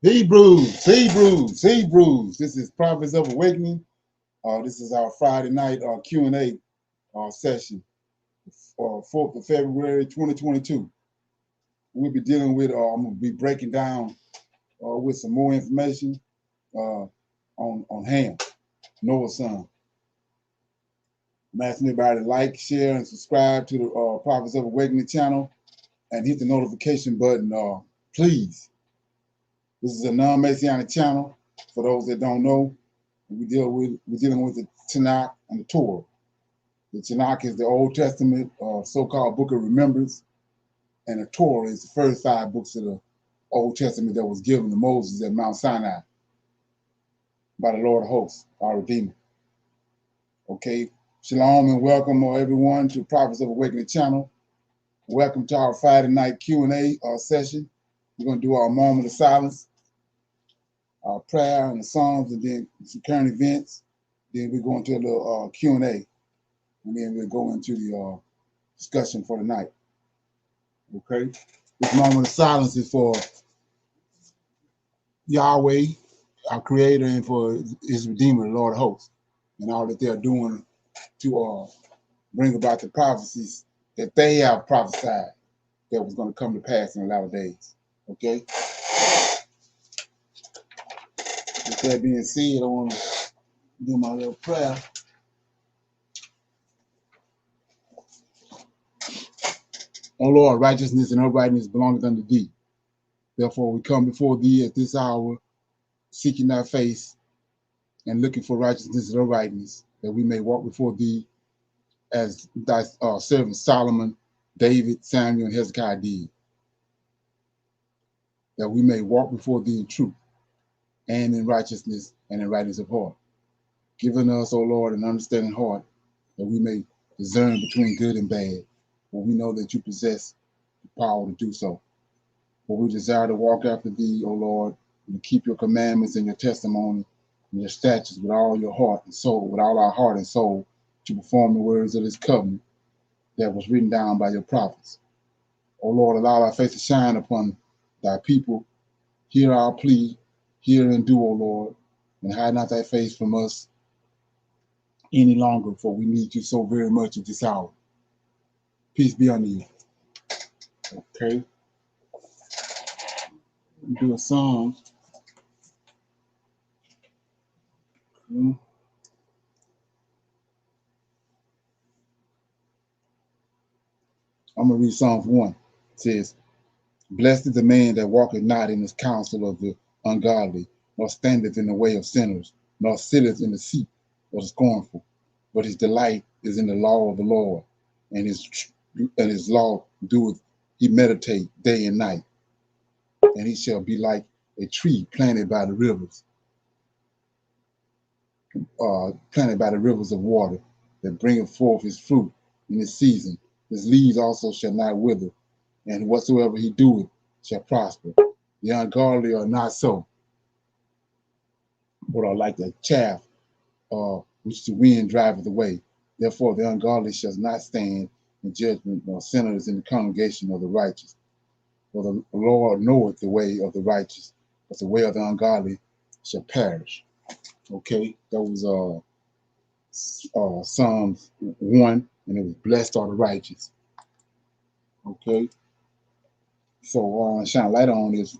Hebrews. This is Prophets of Awakening. This is our Friday night Q&A session for 4th of February 2022. We'll be dealing with, I'm going to be breaking down with some more information on Ham, Noah's son. I'm asking everybody to like, share, and subscribe to the Prophets of Awakening channel and hit the notification button, please. This is a non-Messianic channel. For those that don't know, we're dealing with the Tanakh and the Torah. The Tanakh is the Old Testament, so-called Book of Remembrance, and the Torah is the first 5 books of the Old Testament that was given to Moses at Mount Sinai by the Lord of Hosts, our Redeemer. Okay, shalom and welcome everyone to Prophets of Awakening channel. Welcome to our Friday night Q&A session. We're going to do our moment of silence, our prayer and the songs, and then some current events. Then we're going to a little Q&A, and then we'll go into the discussion for the night. Okay? This moment of silence is for Yahweh, our Creator, and for His Redeemer, the Lord of Hosts, and all that they are doing to bring about the prophecies that they have prophesied that was going to come to pass in the latter days. Okay? With that being said, I want to do my little prayer. O Lord, righteousness and uprightness belongeth unto thee. Therefore we come before thee at this hour, seeking thy face and looking for righteousness and uprightness, that we may walk before thee as thy servants Solomon, David, Samuel, and Hezekiah did. That we may walk before thee in truth and in righteousness and in rightness of heart. Giving us, O Lord, an understanding heart, that we may discern between good and bad, for we know that you possess the power to do so. For we desire to walk after thee, O Lord, and to keep your commandments and your testimony and your statutes with all your heart and soul, with all our heart and soul, to perform the words of this covenant that was written down by your prophets. O Lord, allow thy face to shine upon thy people. Hear our plea, hear and do, O Lord, and hide not thy face from us any longer, for we need you so very much at this hour. Peace be unto you. Okay. Do a song. I'm going to read Psalm 1. It says, Blessed is the man that walketh not in the counsel of the ungodly, nor standeth in the way of sinners, nor sitteth in the seat of the scornful. But his delight is in the law of the Lord, and his law doeth he meditate day and night. And he shall be like a tree planted by the rivers, of water, that bringeth forth his fruit in his season. His leaves also shall not wither, and whatsoever he doeth shall prosper. The ungodly are not so, but are like the chaff which the wind driveth away. Therefore the ungodly shall not stand in judgment, nor sinners in the congregation of the righteous. For the Lord knoweth the way of the righteous, but the way of the ungodly shall perish. Okay, that was Psalms 1, and it was blessed are the righteous. Okay, so I want to shine light on this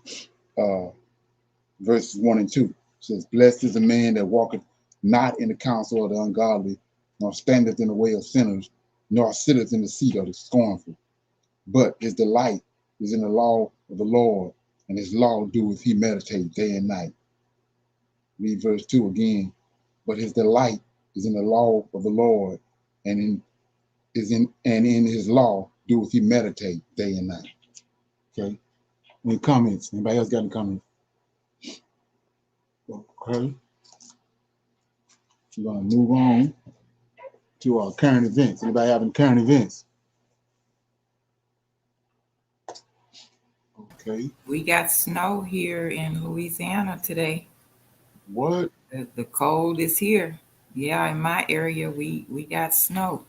verses 1 and 2. It says, Blessed is the man that walketh not in the counsel of the ungodly, nor standeth in the way of sinners, nor sitteth in the seat of the scornful. But his delight is in the law of the Lord, and his law doeth he meditate day and night. Read verse 2 again. But his delight is in the law of the Lord, and in his law doeth he meditate day and night. Okay. Any comments? Anybody else got any comments? Okay. We're gonna move on to our current events. Anybody having current events? Okay. We got snow here in Louisiana today. What? The cold is here. Yeah, in my area, we got snow.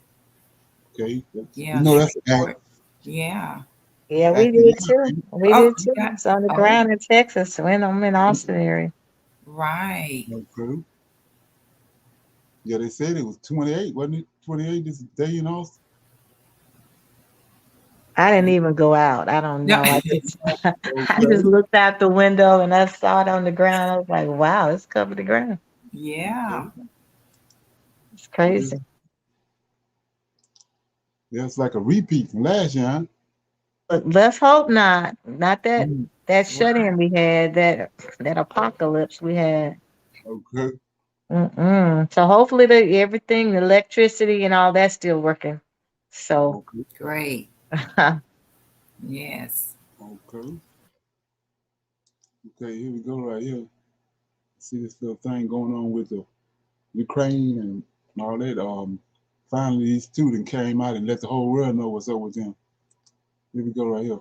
Okay. Yeah, You know that's Shreveport. Yeah. Yeah, we Active did too. Unity. We Oh, did you too. got, It's on the oh, ground in Texas. When I'm in Austin area. right. Okay. Yeah, they said it was 28, wasn't it? 28 this day in Austin. I didn't even go out. I don't No, know. I just I just Okay. looked out the window and I saw it on the ground. I was like, wow, it's covered the ground. yeah. Okay. It's Yeah, crazy. yeah, it's like a repeat from last year, huh? But let's hope not. Not that Mm. that shut-in we had, that apocalypse we had. Okay. Mm-mm. So hopefully everything, the electricity and all that's still working. So Okay. Great. Yes. Okay. Okay, here we go right here. See this little thing going on with the Ukraine and all that. Finally these students came out and let the whole world know what's up with them. Here we go right here.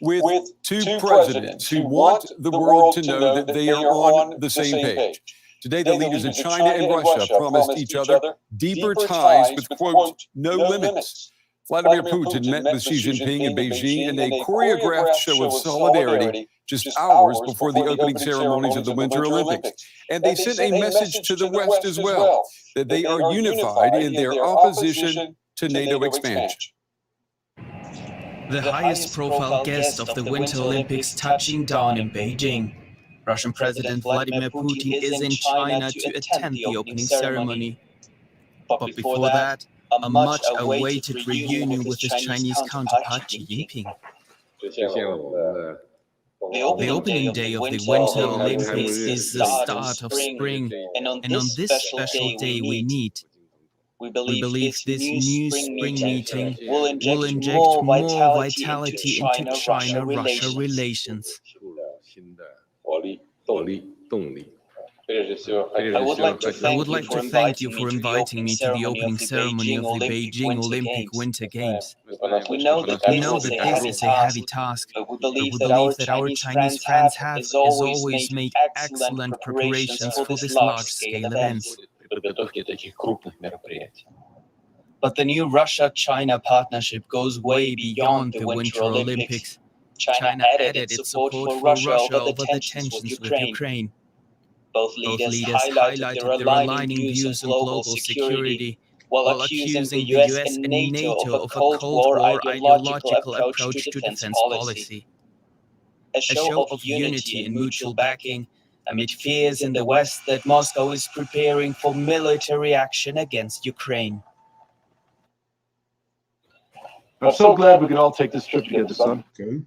With two presidents who want the world to know that they are on the same page. Today, the leaders of China and Russia promised each other deeper ties with, quote, no limits. Vladimir Putin met with Xi Jinping in Beijing in a choreographed show of solidarity just hours before the opening ceremonies of the Winter Olympics. And they sent a message to the West as well, that they are unified in their opposition to NATO expansion. The highest profile guest of the Winter Olympics touching down in Beijing. Russian President Vladimir Putin is in China to attend the opening ceremony. But before that, a much-awaited reunion with his Chinese counterpart Xi Jinping. The opening day of the Winter Olympics is the start of spring, and on this special day we meet. We believe this new spring meeting will inject more vitality into China-Russia relations. I would like to thank you for inviting me to the opening ceremony of the Beijing Olympic Winter Games. We know that this is a heavy task, but we believe that our Chinese friends have, as always, made excellent preparations for this large-scale event. But the new Russia-China partnership goes way beyond the Winter Olympics. China added its support for Russia over the tensions with Ukraine. Both leaders highlighted their aligning views on global security, while accusing the US and NATO of a Cold War ideological approach to defense policy. A show of unity and mutual backing amid fears in the West that Moscow is preparing for military action against Ukraine. I'm so glad we could all take this trip together, son. Okay.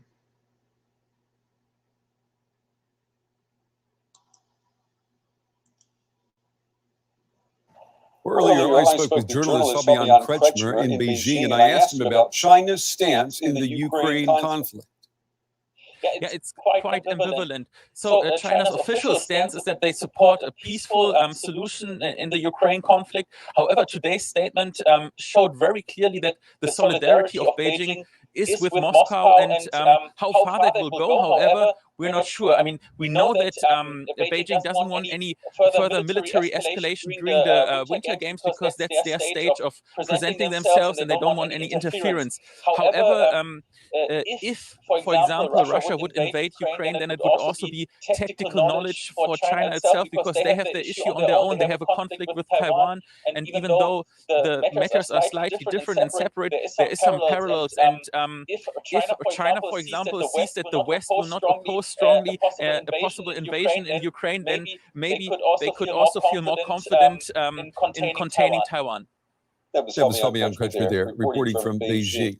Earlier, I spoke with journalist Fabian Kretschmer in Beijing, and I asked him about China's stance in the Ukraine conflict. Yeah, it's quite ambivalent. So China's official stance is that they support a peaceful solution in the Ukraine conflict. However, today's statement showed very clearly that the solidarity of Beijing is with Moscow, and how far that will go, however, we're not sure. I mean, we know that Beijing doesn't want any further military escalation during the Winter Games because that's their stage of presenting themselves and they don't want any interference. However, if, for example, Russia would invade Ukraine, then it would also be tactical knowledge for China itself because they have the issue on their own. They have a conflict with Taiwan, and even though the matters are slightly different and separate, there is some parallels. And if China, for example, sees that the West will not oppose strongly a possible invasion in Ukraine, then maybe they could also feel more confident in containing Taiwan. That was Fabian Kretschmer there, reporting from Beijing.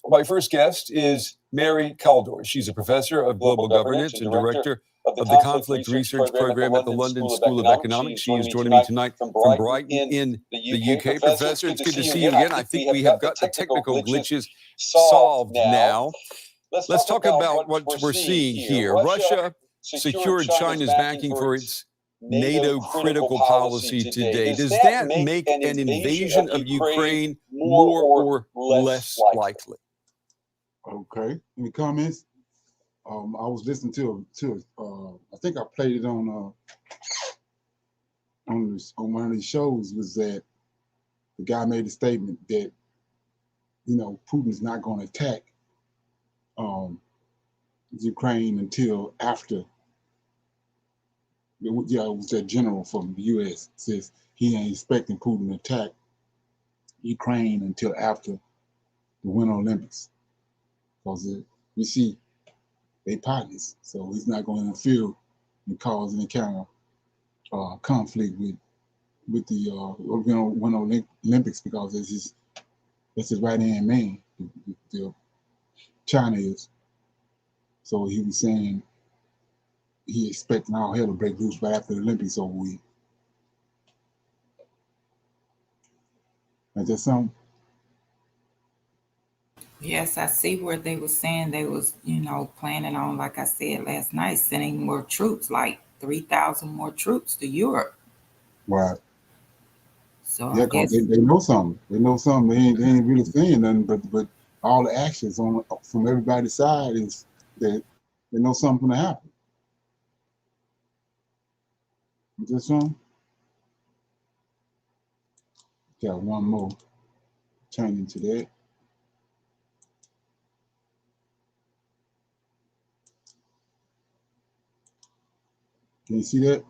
My first guest is Mary Kaldor. She's a professor of global governance and director of the Conflict Research Program at the London School of Economics. She is joining me tonight from Brighton in the UK. Professor, it's good to see you again. I think we have got the technical glitches solved now. Let's talk about what we're seeing here. Russia secured China's backing for its NATO critical policy today. Does that make an invasion of Ukraine more or less likely? Okay. Any comments? I was listening to I think I played it on one of these shows. Was that the guy made a statement that Putin's not going to attack Ukraine until after. It was that general from the U.S. says he ain't expecting Putin to attack Ukraine until after the Winter Olympics, because we see they partners, so he's not going to interfere and cause any kind of conflict with the Winter Olympics, because that's his right hand man. China is. So he was saying he expecting all hell to break loose right after the Olympics over with. Is that something? Yes, I see where they were saying they was, planning on, like I said last night, sending more troops, like 3,000 more troops to Europe. Right. So yeah, because they know something. They know something. They ain't really saying nothing, but all the actions from everybody's side is that they know something going to happen. Is that something? Got one more. Turn into that. Can you see that?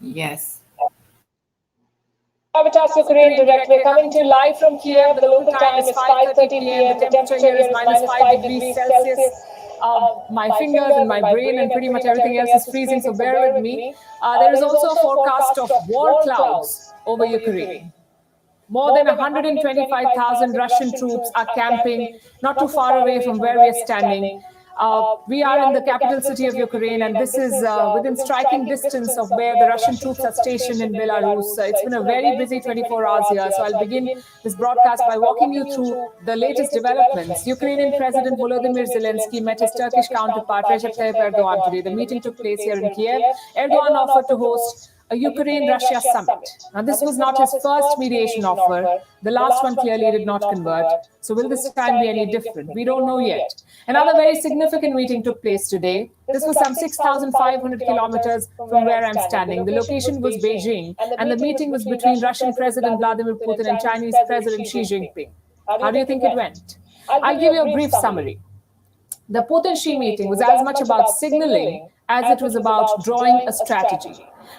Yes. Habitats Ukraine Direct. We're coming to you live from Kiev. The local time is 5:30 p.m. The temperature here is -5 degrees Celsius. My fingers and my brain and pretty much everything else is freezing, so bear with me. There is also a forecast of war clouds over Ukraine. More than 125,000 Russian troops are camping not too far away from where we are standing. We are in the capital city of Ukraine, and this is within striking distance of where the Russian troops are stationed in Belarus. It's been a very busy 24 hours here, so I'll begin this broadcast by walking you through the latest developments. Ukrainian President Volodymyr Zelensky met his Turkish counterpart Recep Tayyip Erdogan today. The meeting took place here in Kiev. Erdogan offered to host a Ukraine-Russia summit. Now, this was not his first mediation offer. The last one clearly did not convert. So will this time be any different? We don't know yet. Another very significant meeting took place today. This was some 6,500 kilometers from where I'm standing. The location was Beijing, and the meeting was between Russian President Vladimir Putin and Chinese President Xi Jinping. How do you think it went? I'll give you a brief summary. The Putin-Xi meeting was as much about signaling as it was about drawing a strategy.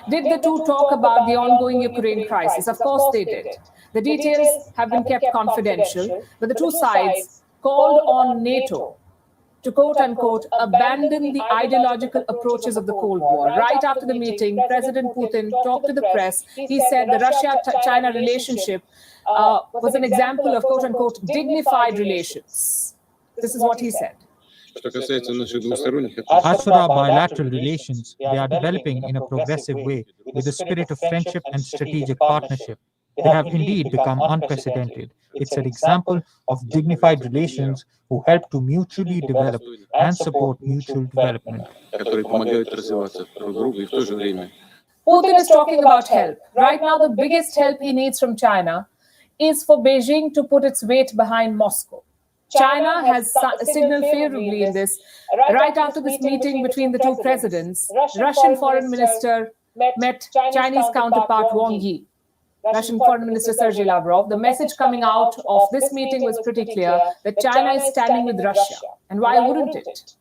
Did the two talk about the ongoing Ukraine crisis? Of course they did. The details have been kept confidential, but the two sides called on NATO to quote-unquote abandon the ideological approaches of the Cold War. Right after the meeting, President Putin talked to the press. He said the Russia-China relationship was an example of quote-unquote dignified relations. This is what he said. As for our bilateral relations, they are developing in a progressive way with a spirit of friendship and strategic partnership. They have indeed become unprecedented. It's an example of dignified relations who help to mutually develop and support mutual development. Putin is talking about help. Right now, the biggest help he needs from China is for Beijing to put its weight behind Moscow. China has signaled favorably in this. Right after this meeting between the two presidents, Russian Foreign Minister met Chinese counterpart Wang Yi. Russian Foreign Minister Sergei Lavrov. The message coming out of this meeting was pretty clear that China is standing with Russia. And why wouldn't it?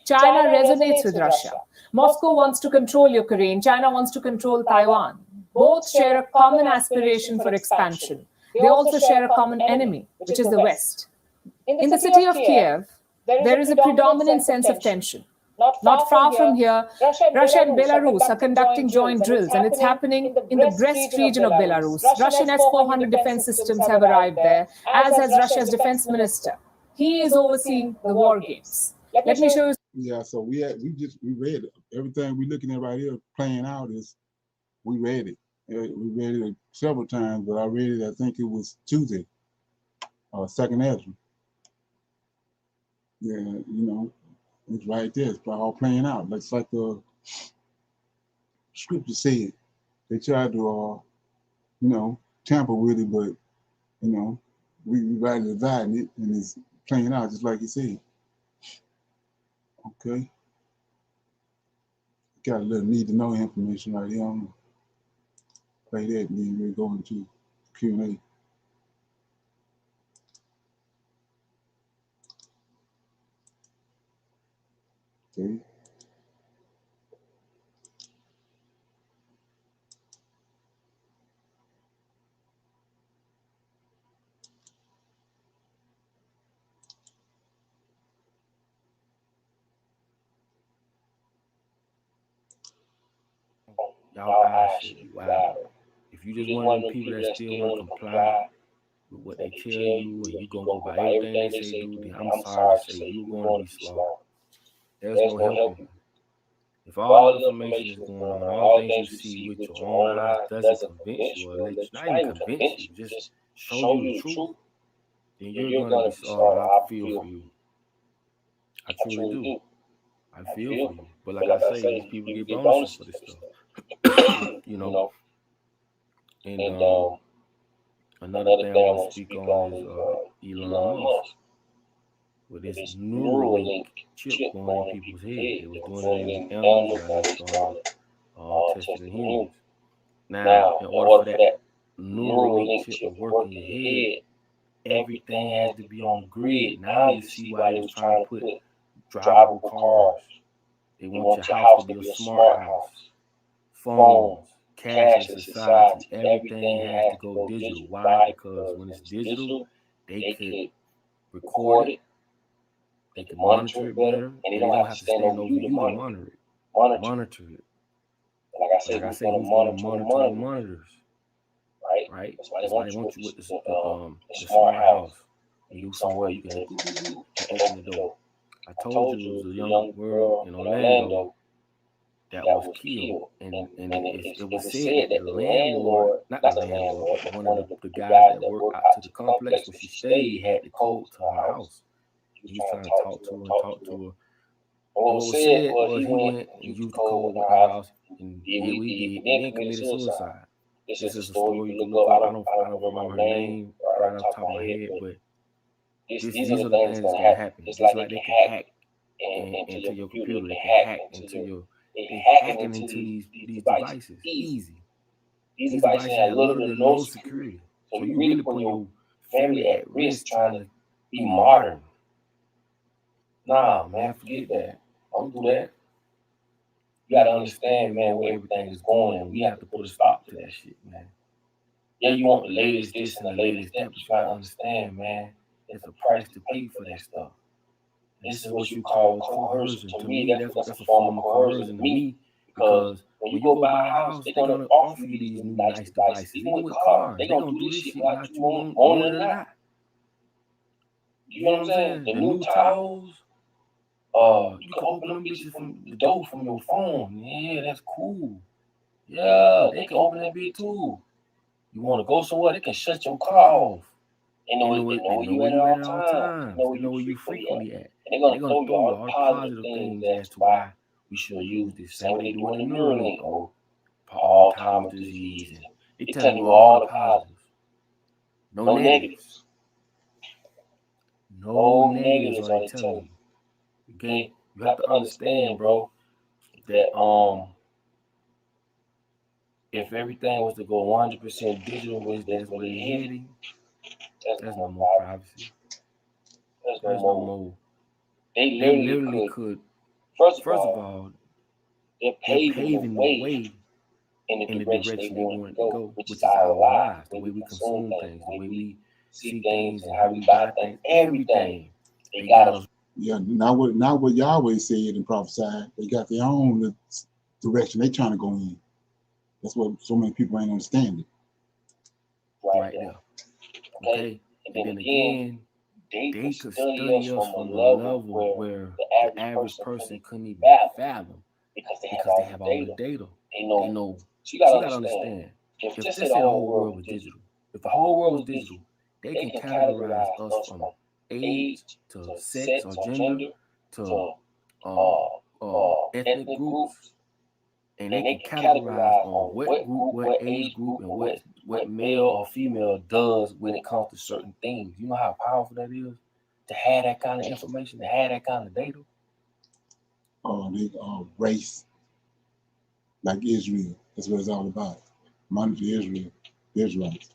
China resonates with Russia. Moscow wants to control Ukraine. China wants to control Taiwan. Both share a common aspiration for expansion. They also share a common enemy, which is the West. In the city of Kiev, there is a predominant sense of tension. Not far from here, Russia and Belarus are conducting joint drills, and it's happening in the Brest region of Belarus. Russian S-400 defense systems have arrived there, as has Russia's defense minister. He is overseeing the war games. Let me show you. Yeah, so we read it. Everything we're looking at right here playing out is we read it. We read it several times, but I read it, I think it was Tuesday, second Ezra. Yeah, it's right there. It's all playing out. It's like the scripture said. They tried to, tamper with it, but, we rightly dividing it, and it's playing out just like he said. Okay. Got a little need to know information right here. I'm gonna play that, and then we're going to Q&A. Okay. Y'all eyes should be wide open. If you just one of them people that still want to comply with what they tell you and you gonna go by everything they say do, then I'm sorry to say you're going to be slaughtered. There's no helping you. If all the information is going on, all the things you see with your own eyes doesn't convince you or let you, not even convince you, just show you the truth, then you're gonna be slaughtered. I feel for you. I truly do. I feel for you. But like I say, these people get bonuses for this stuff. You know. And another thing I want to speak on is Elon Musk. With this Neuralink chip going in people's head. They was doing it in animals, now they started testing in humans. Now, in order for that Neuralink chip to work in your head, everything has to be on the grid. Now you see why they was trying to put drivable cars. They want your house to be a smart house. Phones, cashless society, everything has to go digital. Why? Because when it's digital, they could record it, they can monitor it better, and they don't have to stand over you to monitor it. Like I say, who's going to monitor the monitors? Right? That's why they want you with the smart house. And you somewhere you can open the door. I told you it was a young girl in Orlando that was killed, and it was said that the landlord, not the landlord, but one of the guys that worked out to the complex where she stayed had the code to her house. He was trying to talk to her. And what was said was he went and used the code with our house, and did what he did, and then committed suicide. This is a story you can look up. I don't remember her name right off the top of my head, but these are the things that's gonna happen. Just like they can hack into your computer, they can hack into your, they hacking into these devices easy. These devices have little to no security, so you really put your family at risk trying to be modern. Nah, man, forget that. Don't do that. You gotta understand, man, where everything is going, and we have to put a stop to that shit, man. Yeah, you want the latest this and the latest that, but you gotta understand, man, there's a price to pay for that stuff. This is what you call coercion. To me, that's a form of coercion to me, because when you go buy a house, they're gonna offer you these new nice devices. Even with cars, they're gonna do this shit like you want it or not. You know what I'm saying? The new titles, you can open them bitches from the door from your phone. Yeah, that's cool. Yeah, they can open that bitch too. You want to go somewhere, they can shut your car off. They know where you at all times. They know where you frequently at. And they're gonna throw you all the positive things as to why we should use this. Same way they do in the Neuralink or Alzheimer's disease. And they tell you all the positives. No negatives. No negatives are they telling you. Okay? You have to understand, bro, that if everything was to go 100% digital, which that's where they're heading, there's no more privacy. There's no more. They literally could. First of all, they're paving the way in the direction they want to go, which is our lives, the way we consume things, the way we see things, and how we buy things, everything. They got us. Yeah, not what Yahweh said and prophesied. They got their own direction they trying to go in. That's what so many people ain't understanding. Right there. Okay. And then again, they could study us from a level where the average person couldn't even fathom, because they have all the data. They know. So you gotta understand. If this whole world was digital, if the whole world was digital, they can categorize us from age to sex or gender to ethnic groups, and they can categorize on what group, what age group, and what male or female does when it comes to certain things. You know how powerful that is to have that kind of information, to have that kind of data. They race like Israel. That's what it's all about. Monitor Israel, the Israelites.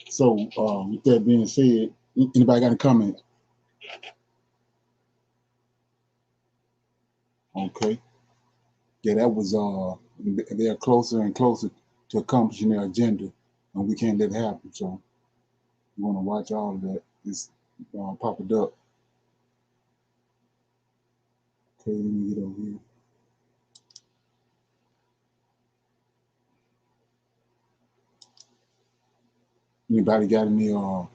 So with that being said, anybody got a comment? Okay. Yeah, that was they're closer and closer to accomplishing their agenda, and we can't let it happen. So you want to watch all of that. It's popping up. Okay, let me get over here. Anybody got any? You're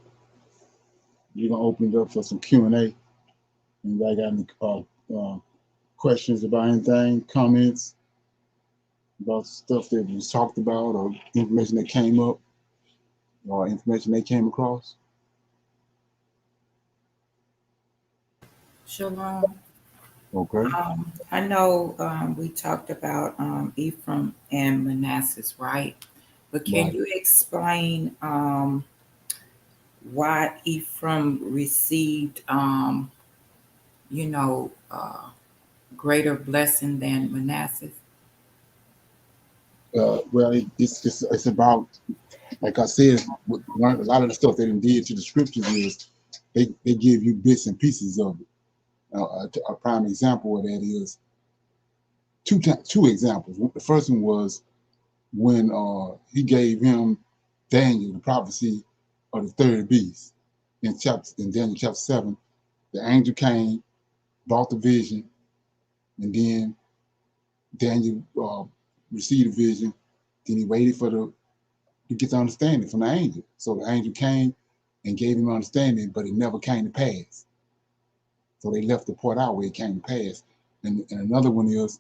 gonna open it up for some Q&A. Anybody got any questions about anything, comments about stuff that was talked about, or information that came up, or information they came across? Shalom. Okay. I know we talked about Ephraim and Manasseh, right? But can you explain why Ephraim received, greater blessing than Manasseh? Well, it's about, like I said, a lot of the stuff they did to the scriptures is they give you bits and pieces of it. A prime example of that is two examples. The first one was when he gave him Daniel the prophecy of the third beast in Daniel chapter 7. The angel came, brought the vision, and then Daniel received the vision. Then he waited to get the understanding from the angel. So the angel came and gave him understanding, but it never came to pass. So they left the part out where it came to pass. And another one is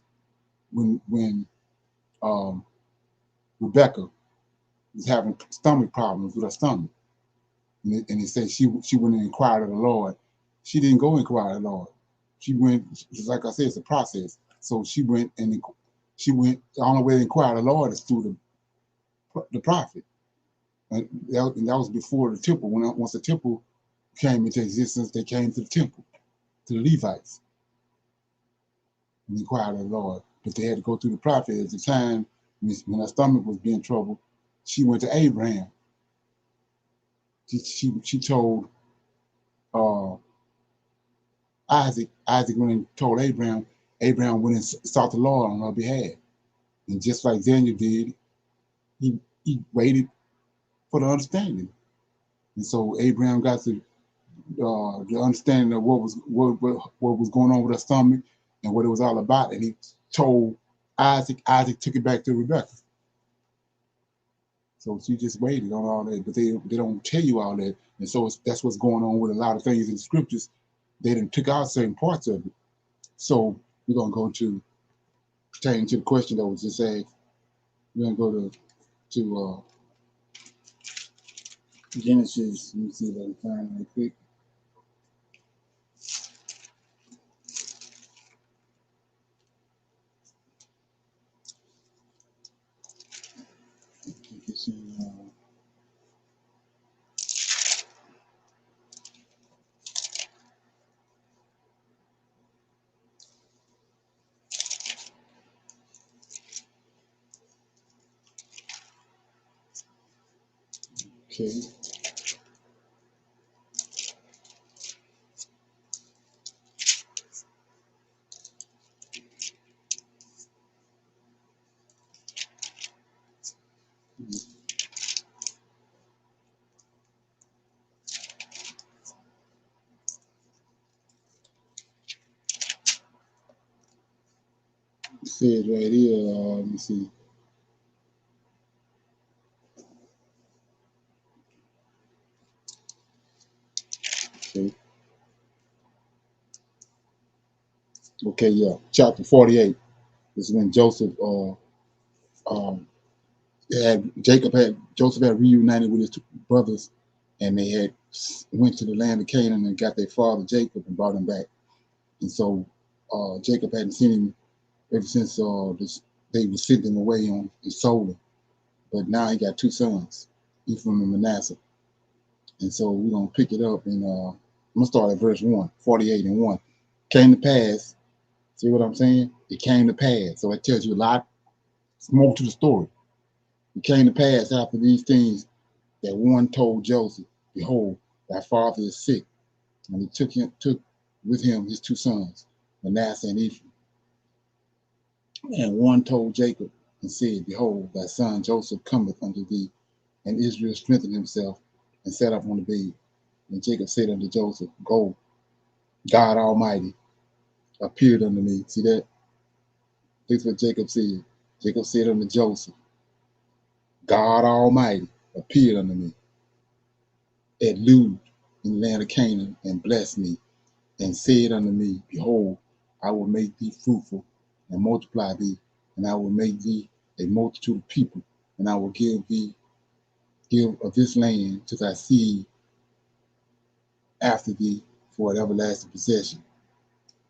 when Rebecca was having stomach problems with her stomach. And it said she went and inquired of the Lord. She didn't go inquire of the Lord. She went, just like I said, it's a process. So she went, the only way to inquire of the Lord is through the prophet. And that was before the temple. Once the temple came into existence, they came to the temple, to the Levites, and inquired of the Lord. But they had to go through the prophet. At the time, when her stomach was being troubled, she went to Abraham. She told Isaac. Isaac went and told Abraham. Abraham went and sought the Lord on her behalf. And just like Daniel did, he waited for the understanding. And so Abraham got the understanding of what was going on with her stomach and what it was all about. And he told Isaac. Isaac took it back to Rebecca. So she just waited on all that, but they don't tell you all that. And so that's what's going on with a lot of things in the scriptures. They didn't took out certain parts of it. So we're gonna go to pertaining to the question that was just asked. We're gonna go to Genesis. Let me see if I can find it real quick. It's in, okay. It says right here, let me see. Okay. Okay, yeah. Chapter 48 is when Joseph Joseph had reunited with his two brothers, and they had went to the land of Canaan and got their father Jacob and brought him back. And so Jacob hadn't seen him ever since they were sent him away and sold him. But now he got two sons, Ephraim and Manasseh. And so we're gonna pick it up and I'm gonna start at verse 1, 48 and 1. Came to pass, see what I'm saying? It came to pass. So it tells you a lot. It's more to the story. It came to pass after these things that one told Joseph, behold, thy father is sick. And he took with him his two sons, Manasseh and Ephraim. And one told Jacob and said, Behold, thy son Joseph cometh unto thee. And Israel strengthened himself and sat up on the bed. And Jacob said unto Joseph, Go, God Almighty appeared unto me. See that? This is what Jacob said. Jacob said unto Joseph, God Almighty appeared unto me at Lud in the land of Canaan and blessed me and said unto me, Behold, I will make thee fruitful and multiply thee, and I will make thee a multitude of people, and I will give of this land to thy seed after thee for an everlasting possession.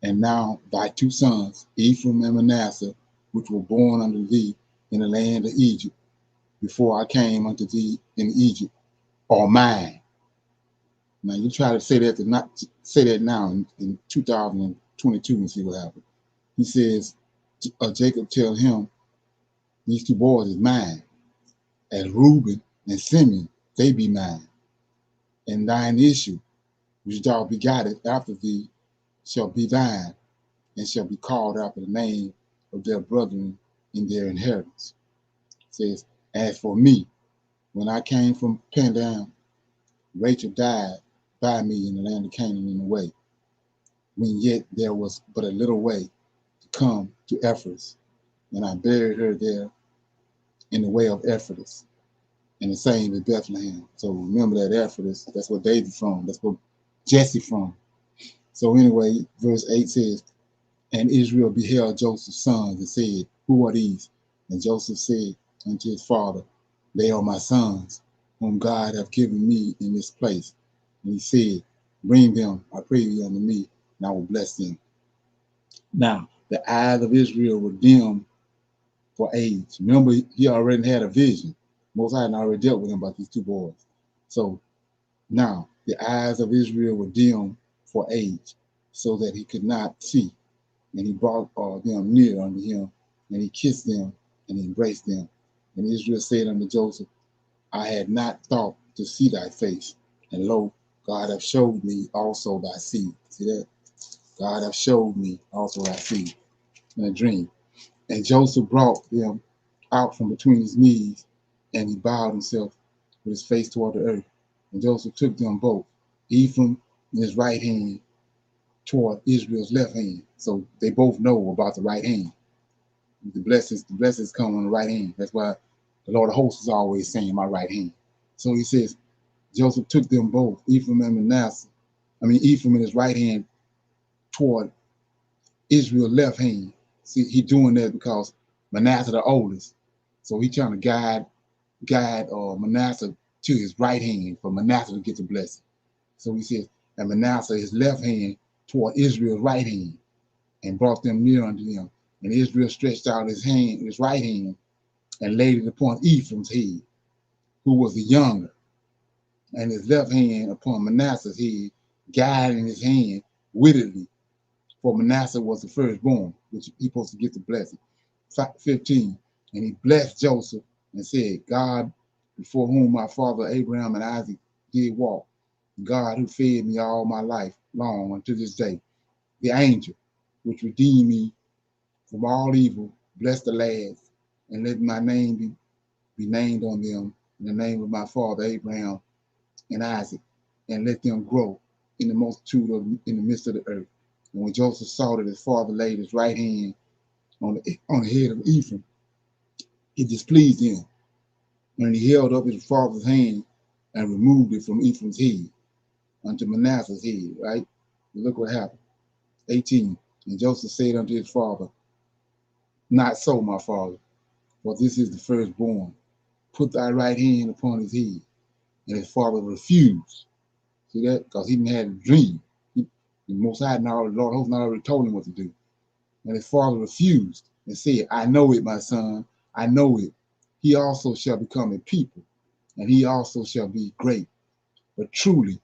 And now thy two sons, Ephraim and Manasseh, which were born unto thee in the land of Egypt, before I came unto thee in Egypt, are mine. Now you try to say that to not say that now in 2022 and see what happens. He says, Jacob tells him, these two boys is mine. As Reuben and Simeon, they be mine. And thine issue, which thou begottest after thee, shall be thine, and shall be called after the name of their brethren in their inheritance. It says, as for me, when I came from Padan, Rachel died by me in the land of Canaan in the way, when yet there was but a little way to come to Ephraim, and I buried her there in the way of Ephraim, and the same is Bethlehem. So remember that Ephraim, that's where David from, that's where Jesse from. So anyway, verse 8 says, and Israel beheld Joseph's sons and said, Who are these? And Joseph said unto his father, They are my sons, whom God hath given me in this place. And he said, Bring them, I pray thee, unto me, and I will bless them. Now, the eyes of Israel were dim for age. Remember, he already had a vision. Most High had already dealt with him about these two boys. So now, the eyes of Israel were dim for age, so that he could not see. And he brought them near unto him, and he kissed them, and he embraced them. And Israel said unto Joseph, I had not thought to see thy face, and lo, God hath showed me also thy seed. See that? God hath showed me also thy seed in a dream. And Joseph brought them out from between his knees, and he bowed himself with his face toward the earth. And Joseph took them both, Ephraim in his right hand, toward Israel's left hand. So they both know about the right hand. The blessings come on the right hand. That's why the Lord of hosts is always saying my right hand. So he says, Joseph took them both, Ephraim and Manasseh. Ephraim in his right hand toward Israel's left hand. See, he doing that because Manasseh the oldest. So he trying to guide Manasseh to his right hand for Manasseh to get the blessing. So he says, and Manasseh his left hand toward Israel's right hand, and brought them near unto him. And Israel stretched out his right hand, and laid it upon Ephraim's head, who was the younger, and his left hand upon Manasseh's head, guiding his hand wittedly, for Manasseh was the firstborn, which he supposed to get the blessing. 15, and he blessed Joseph and said, God, before whom my father Abraham and Isaac did walk, God who fed me all my life long unto this day, the angel which redeemed me from all evil, bless the lads, and let my name be named on them in the name of my father Abraham and Isaac, and let them grow in the multitude in the midst of the earth. And when Joseph saw that his father laid his right hand on the head of Ephraim, it displeased him. And he held up his father's hand and removed it from Ephraim's head unto Manasseh's head, right? And look what happened. 18, and Joseph said unto his father, Not so, my father, for this is the firstborn. Put thy right hand upon his head. And his father refused. See that? Because he didn't have a dream. The Most High, the Lord host not already told him what to do. And his father refused and said, I know it, my son, I know it. He also shall become a people, and he also shall be great. But truly,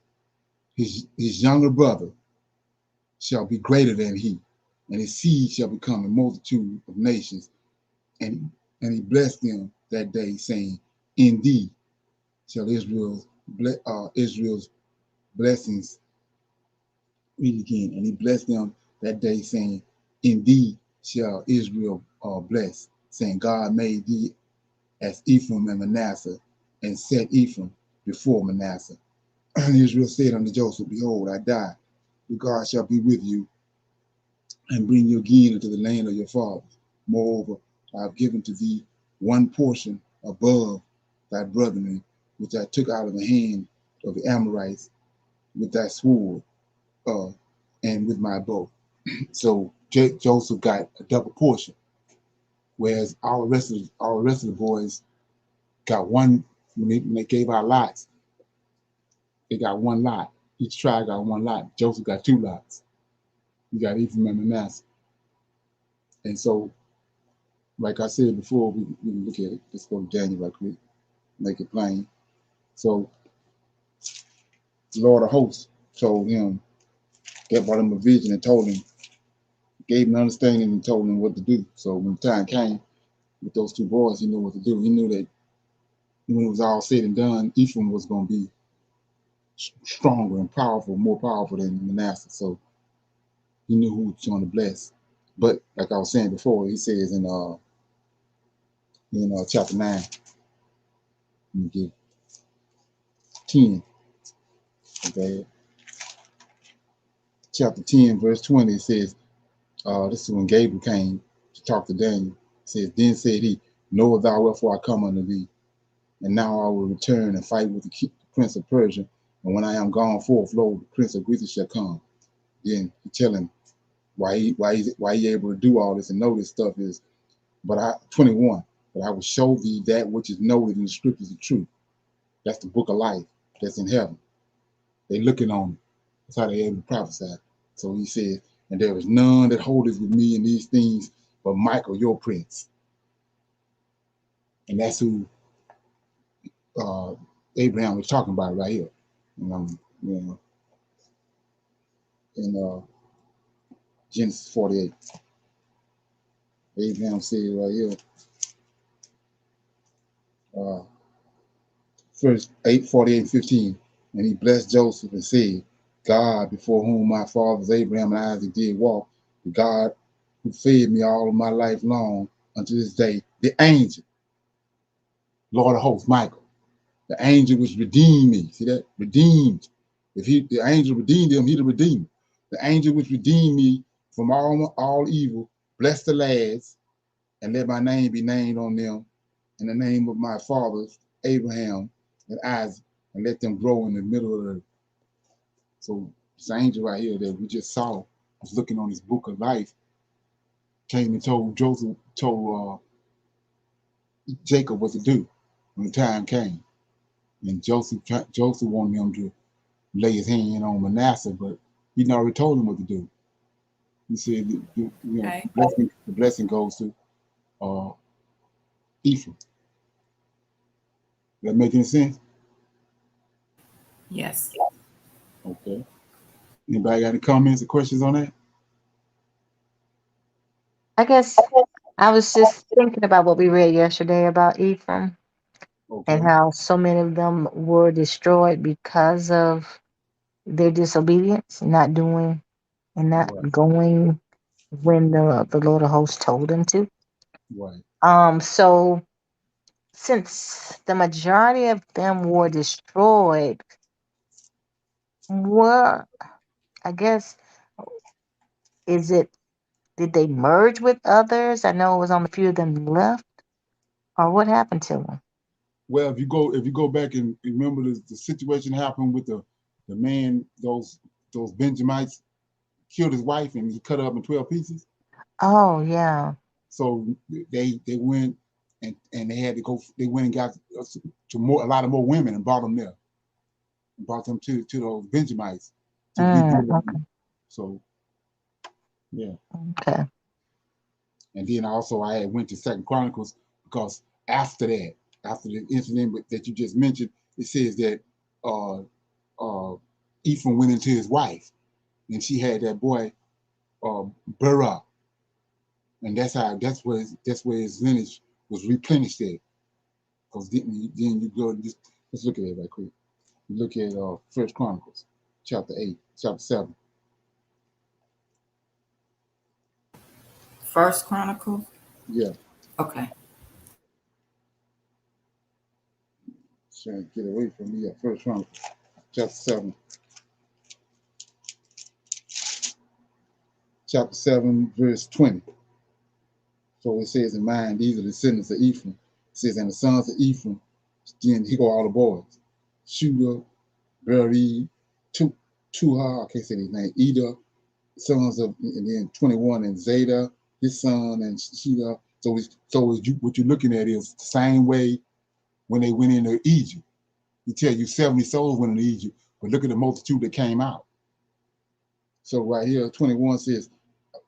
his younger brother shall be greater than he, and his seed shall become a multitude of nations. And he blessed them that day, saying, Indeed shall Israel's blessings, read again, and he blessed them that day, saying, Indeed shall Israel bless, saying, God made thee as Ephraim and Manasseh, and set Ephraim before Manasseh. And Israel said unto Joseph, Behold, I die, but God shall be with you, and bring you again into the land of your fathers. Moreover, I have given to thee one portion above thy brethren, which I took out of the hand of the Amorites with thy sword and with my bow. So Joseph got a double portion, whereas all the rest of the boys got one. When they gave out lots, they got one lot. Each tribe got one lot. Joseph got two lots. You got Ephraim and Manasseh. And so, like I said before, we look at it. Let's go to Daniel right quick, make it plain. So, the Lord of hosts told him, brought him a vision and told him, gave him understanding and told him what to do. So when the time came with those two boys, he knew what to do. He knew that when it was all said and done, Ephraim was going to be stronger and powerful, more powerful than Manasseh. So he knew who was going to bless. But like I was saying before, he says in chapter 9, let me get 10. Okay. Chapter 10, verse 20, it says, this is when Gabriel came to talk to Daniel. It says, Then said he, Knowest thou wherefore I come unto thee? And now I will return and fight with the prince of Persia. And when I am gone forth, lo, the prince of Greece shall come. Then he tell him why he able to do all this and know this stuff is, 21, but I will show thee that which is noted in the scriptures of truth. That's the book of life that's in heaven. They looking on it. That's how they able to prophesy. So he said, and there is none that holdeth with me in these things but Michael, your prince. And that's who Abraham was talking about right here. In Genesis 48. Abraham said right here, first 48 and 15, and he blessed Joseph and said, God, before whom my fathers Abraham and Isaac did walk, the God who fed me all of my life long unto this day, the angel, Lord of hosts, Michael, the angel which redeemed me. See that? Redeemed. If the angel redeemed him, he the redeemer. The angel which redeemed me from all evil, bless the lads, and let my name be named on them, in the name of my fathers, Abraham and Isaac, and let them grow in the middle of the earth. So this angel right here that we just saw was looking on his book of life, came and told Jacob what to do when the time came. And Joseph wanted him to lay his hand on Manasseh, but he'd already told him what to do. He said, Okay. the blessing goes to Ephraim. That make any sense? Yes. Okay. Anybody got any comments or questions on that? I guess I was just thinking about what we read yesterday about Ephraim Okay. and how so many of them were destroyed because of their disobedience, not doing and not Right. going when the Lord of hosts told them to. Right. So since the majority of them were destroyed, were I guess did they merge with others? I know it was only a few of them left, or what happened to them? Well, if you go back and remember the situation happened with the man, those Benjamites killed his wife and he cut her up in 12 pieces. Oh yeah. So they went and they had to go. They went and got a lot of more women and brought them there, and brought them to those Benjamites to rebuild them. Okay. So yeah. Okay. And then also I had went to 2 Chronicles because after the incident that you just mentioned, it says that Ephraim went into his wife, and she had that boy Barak, and that's where his lineage was replenished there. Because then you go let's look at it right quick. You look at 1 Chronicles, chapter 8, chapter 7. First Chronicles? Yeah. Okay. Trying to get away from me. Yeah, First Chronicles, chapter 7. Chapter 7, verse 20. So it says in mine, these are the descendants of Ephraim. It says, and the sons of Ephraim, then he go all the boys. Shooter, Beri, Tuha, I can't say his name, Eder, sons of, and then 21, and Zeta, his son, and Shida. So what you're looking at is the same way when they went into Egypt. He tell you 70 souls went into Egypt, but look at the multitude that came out. So right here, 21 says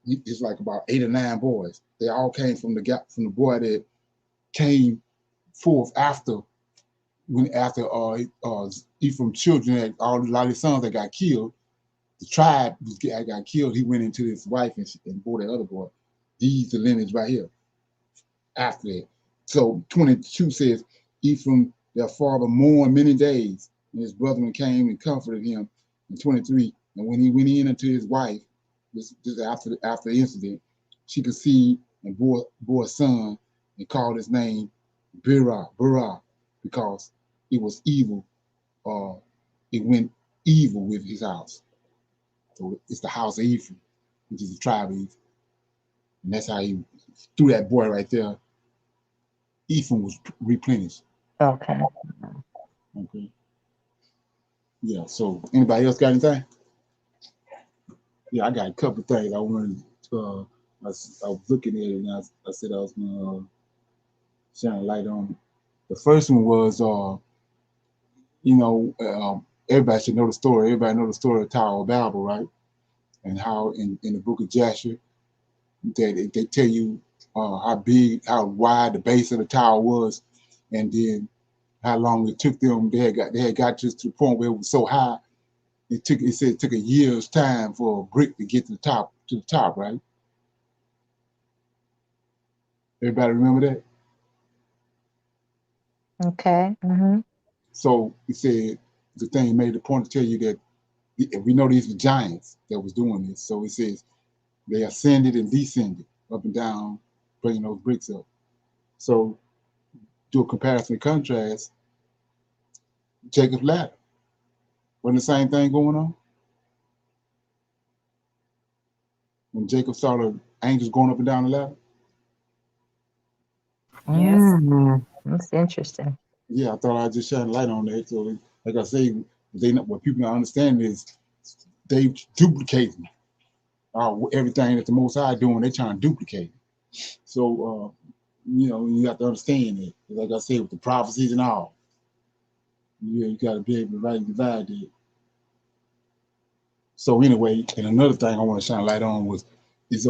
it's like about 8 or 9 boys. They all came from the boy that came forth after Ephraim children had a lot of his sons that got killed. The tribe got killed. He went into his wife and bore that other boy. These the lineage right here. After that, so 22 says Ephraim, their father, mourned many days, and his brethren came and comforted him. And 23, and when he went in unto his wife, this after the incident, she conceived and bore a son and called his name Berah, because it was evil. It went evil with his house. So it's the house of Ephraim, which is the tribe of Ephraim. And that's how he threw that boy right there. Ephraim was replenished. Okay. Okay. Yeah. So anybody else got anything? Yeah, I got a couple of things I wanted. I was looking at it and I said I was gonna shine a light on it. The first one was, everybody should know the story. Everybody know the story of Tower of Babel, right? And how in the book of Jasher, that they tell you how wide the base of the tower was, and then how long it took them. They had got just to the point where it was so high. It said it took a year's time for a brick to get to the top, right? Everybody remember that? Okay. Mm-hmm. So it said the thing made the point to tell you that we know these were giants that was doing this. So it says they ascended and descended up and down, bringing those bricks up. So do a comparison and contrast. Jacob's ladder. Wasn't the same thing going on? When Jacob saw the angels going up and down the ladder? Yes. That's interesting. Yeah, I thought I'd just shine a light on that. So, like I say, what people don't understand is they duplicating everything that the Most High doing. They trying to duplicate it. So, you have to understand it. Like I said, with the prophecies and all, you got to be able to rightly divide it. So anyway, and another thing I want to shine a light on is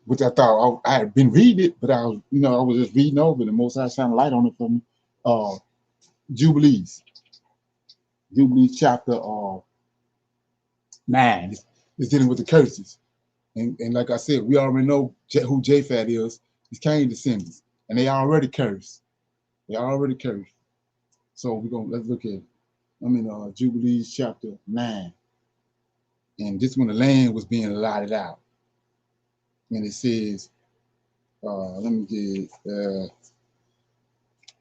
which I thought I had been reading it, but I was just reading over it. The Most High shine a light on it for me. Jubilees chapter 9. It's dealing with the curses, and like I said, we already know who Japhet is. He's Cain's descendants, and they already cursed. So let's look at it. I'm in Jubilees chapter 9, and this when the land was being allotted out, and it says, let me get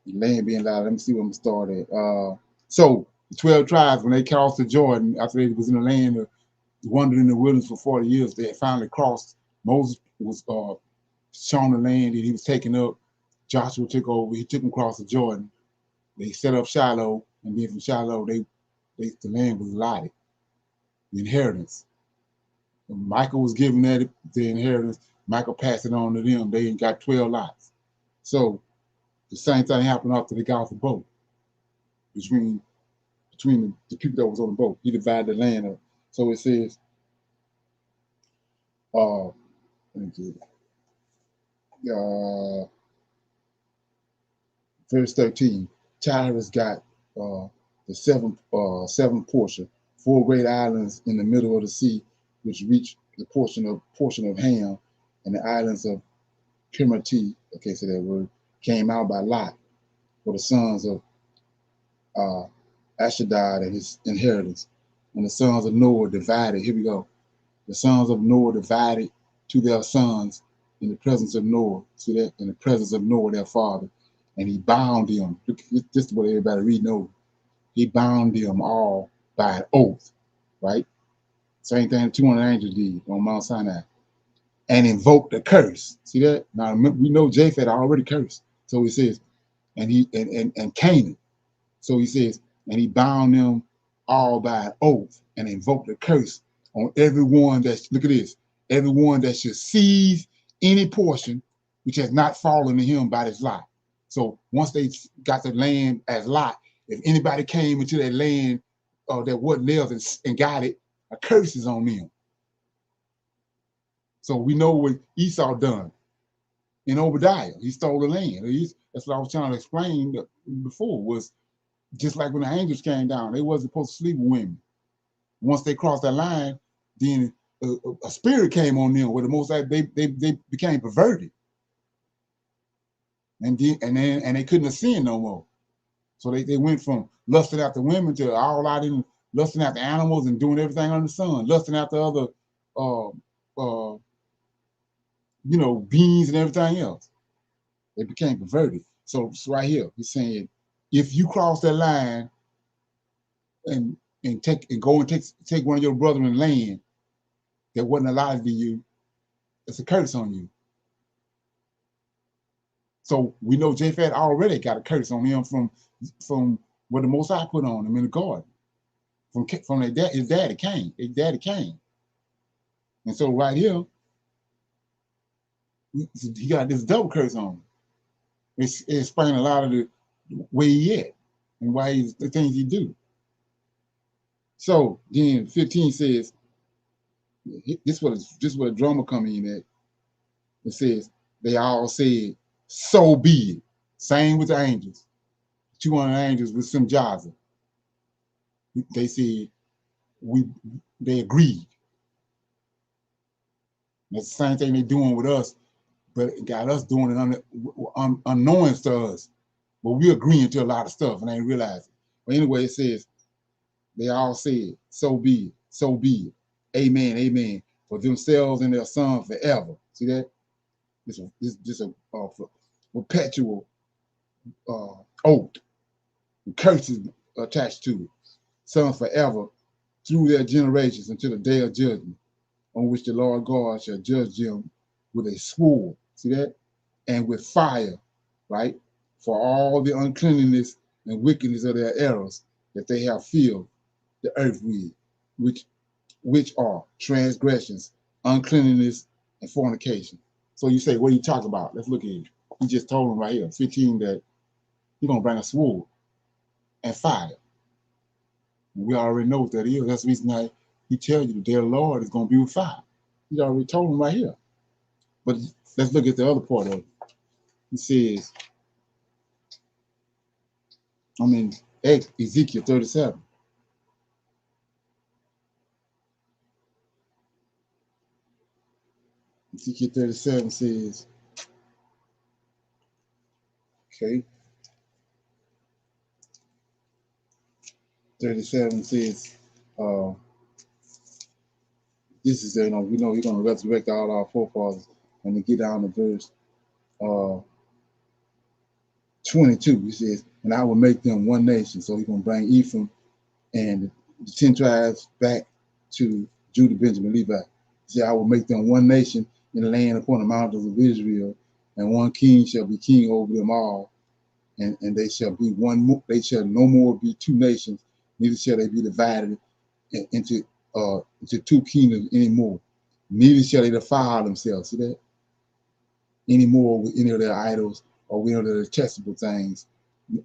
land being allotted. Let me see where I'm gonna start at. So the 12 tribes, when they crossed the Jordan after they was in the land of wandering in the wilderness for 40 years, they had finally crossed. Moses was shown the land that he was taking up. Joshua took over. He took them across the Jordan. They set up Shiloh, and then from Shiloh, the land was allotted, the inheritance. When Michael was given that the inheritance. Michael passed it on to them. They got 12 lots. So the same thing happened after they got off the boat. Between the people that was on the boat, he divided the land up. So it says, let me get it. Verse 13. Tyrus got the seventh portion, 4 great islands in the middle of the sea, which reach the portion of Ham, and the islands of Pimati, okay, say that word, came out by lot for the sons of Ashdod and his inheritance. And the sons of Noah divided. Here we go. The sons of Noah divided to their sons in the presence of Noah. See that? In the presence of Noah, their father. And he bound them. This is what everybody read knows. He bound them all by an oath, right? Same thing the 200 angels did on Mount Sinai. And invoked the curse. See that? Now we know Japheth already cursed. So he says, and he and Canaan. So he says, and he bound them all by an oath and invoked the curse on everyone that's, look at this, everyone that should seize any portion which has not fallen to him by his lot. So once they got the land as lot, if anybody came into that land that wasn't theirs and got it, a curse is on them. So we know what Esau done in Obadiah. He stole the land. That's what I was trying to explain before, was just like when the angels came down, they wasn't supposed to sleep with women. Once they crossed that line, then a spirit came on them where the most they became perverted. And they couldn't ascend no more. So they went from lusting after women to all out in lusting after animals and doing everything under the sun, lusting after other beings and everything else. They became perverted. So right here, he's saying, if you cross that line and take one of your brethren land that wasn't allotted to you, it's a curse on you. So we know Japheth already got a curse on him from what the Most High put on him in the garden, from his daddy Cain. And so right here, he got this double curse on him. It's explaining a lot of the way he at and why he's the things he do. So then 15 says, this what a drama come in at. It says, they all said, so be it. Same with the angels. 200 angels with some Jaza. They said, they agreed. That's the same thing they're doing with us, but it got us doing it unknowing to us. But we're agreeing to a lot of stuff and ain't realize it. But anyway, it says, they all said, so be it, so be it. Amen, amen. For themselves and their son forever. See that? This is a perpetual oath. Curses attached to it. Sons forever through their generations until the day of judgment, on which the Lord God shall judge them with a sword. See that? And with fire, right? For all the uncleanness and wickedness of their errors that they have filled the earth with, which are transgressions, uncleanness, and fornication. So you say, what are you talking about? Let's look at it. He just told them right here, 15, that he's going to bring a sword and fire. We already know what that is. That's the reason why he tells you the day of the Lord is going to be with fire. He already told them right here. But let's look at the other part of it. He says, I'm in Ezekiel 37. Ezekiel 37 says, okay. 37 says, this is, we know he's going to resurrect all our forefathers. And to get down to verse 22, he says, and I will make them one nation. So he's going to bring Ephraim and the 10 tribes back to Judah, Benjamin, Levi. He said, I will make them one nation in the land upon the mountains of Israel, and one king shall be king over them all. And they shall be one, they shall no more be two nations, neither shall they be divided into two kingdoms anymore. Neither shall they defile themselves, see that? Anymore with any of their idols or with any of their detestable things,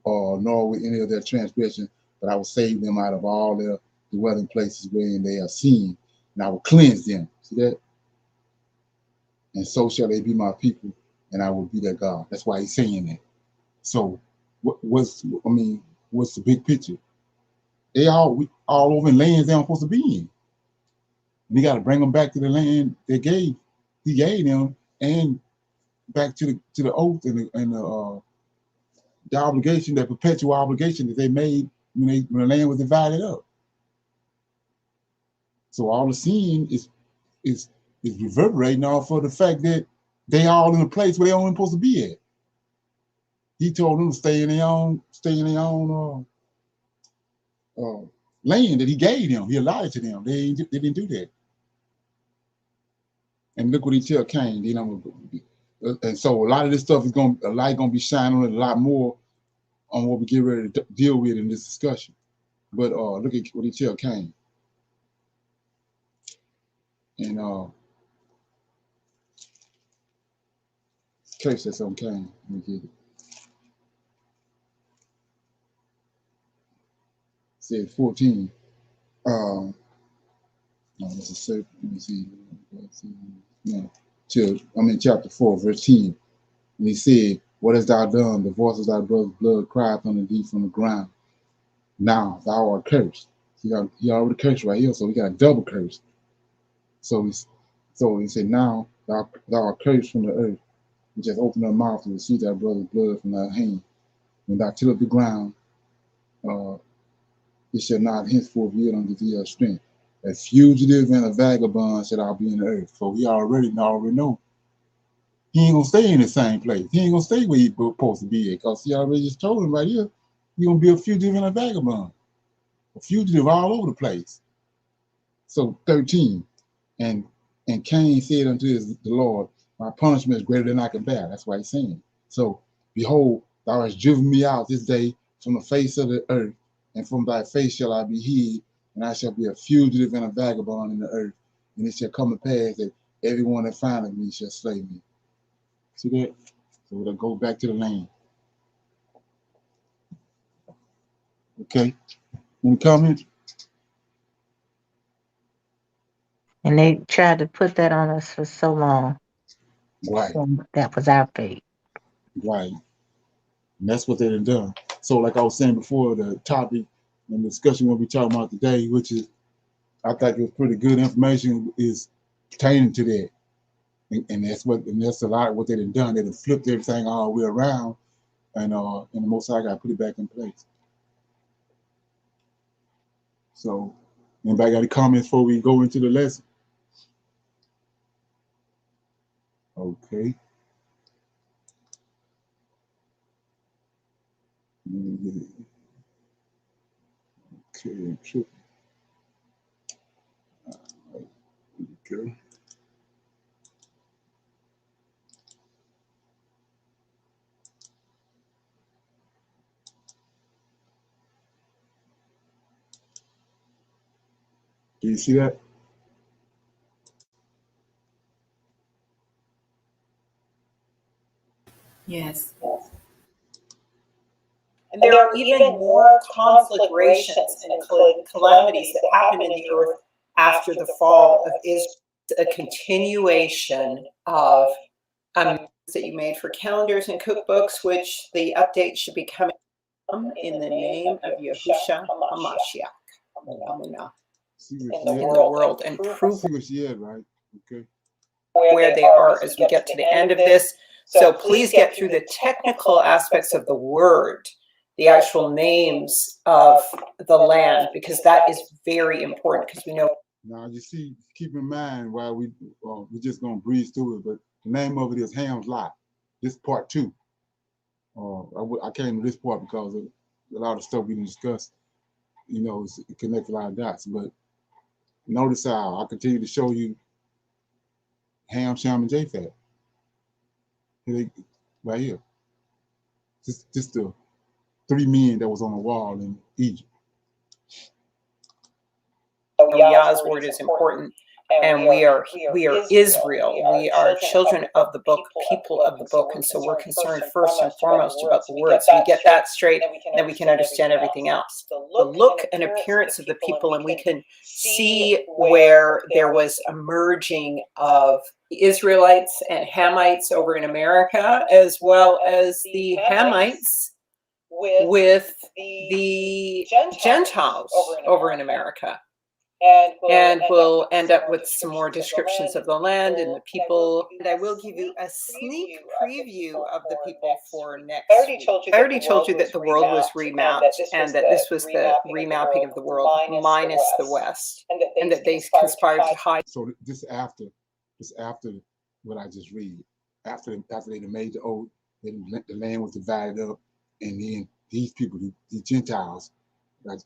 or nor with any of their transgression, but I will save them out of all their dwelling places wherein they are seen, and I will cleanse them. See that? And so shall they be my people, and I will be their God. That's why he's saying that. So what's the big picture? They all over in lands they're supposed to be in. And he got to bring them back to the land he gave them, and back to the oath and the obligation, that perpetual obligation that they made when the land was divided up. So all the sin is is reverberating off of the fact that they all in a place where they only supposed to be at. He told them to stay in their own land that he gave them. He allowed it to them. They didn't do that. And look what he tell Cain. You know, and so a lot of this stuff is a light gonna be shining on it a lot more on what we get ready to deal with in this discussion. But look at what he tell Cain. And case that's on Cain. Let me get it. Said 14. No, this is let me see. No, I'm in chapter 4, verse 10. And he said, "What hast thou done? The voice of thy brother's blood crieth unto thee from the ground. Now thou art cursed." He already cursed right here, so we got a double curse. So he said, "Now thou art cursed from the earth, which has opened thy mouth to receive thy brother's blood from thy hand. When thou tillest the ground, it shall not henceforth yield unto thee a strength. A fugitive and a vagabond shall thou be in the earth." So we already know he ain't gonna stay in the same place. He ain't gonna stay where he's supposed to be at, because he already just told him right here, you're gonna be a fugitive and a vagabond. A fugitive all over the place. So 13, and Cain said unto the Lord, "My punishment is greater than I can bear." That's why he's saying. So behold, thou hast driven me out this day from the face of the earth, and from thy face shall I be hid, and I shall be a fugitive and a vagabond in the earth. And it shall come to pass that everyone that findeth me shall slay me. See that? So we'll go back to the land. Okay. Any comments? And they tried to put that on us for so long. Right. So that was our fate. Right. And that's what they've done. So like I was saying before, the topic and the discussion we'll be talking about today, which is, I think it's pretty good information, is pertaining to that. And that's a lot of what they've done. They've flipped everything all the way around, and the Most High got to put it back in place. So, anybody got any comments before we go into the lesson? Okay. Okay, sure. Okay. Do you see that? Yes. And there are even more conflagrations and calamities that happen in the earth after the fall of Israel. A continuation of that you made for calendars and cookbooks, which the update should be coming in the name of Yahushua HaMashiach. In the world and prove right? Okay. Where they are as we get to the end of this. So please get through the technical aspects of the word, the actual names of the land, because that is very important, because we know. Now you see, keep in mind while we're just gonna breeze through it, but the name of it is Ham's Lot. This part 2. I came to this part because of a lot of stuff we discussed. You know, it connects a lot of dots. But notice how I continue to show you Ham, Shem, and Japheth. Right here. Just the 3 men that was on the wall in Egypt. Yah's word is important, and we are Israel. We are children of the book, people of the book, and so we're concerned first and foremost about the word. So we get that straight, then we can understand everything else. The look and appearance of the people, and we can see where there was a merging of the Israelites and Hamites over in America, as well as the Hamites with the Gentiles over in America. And we'll end up with some more descriptions of the land and the people. And I will give you a sneak preview of the people for next week. I already told you that the world was remapped, and that this was the remapping of the world minus the West, and that they conspired to hide. So this after It's after what I just read. After they made the oath, the land was divided up, and then these people, the Gentiles,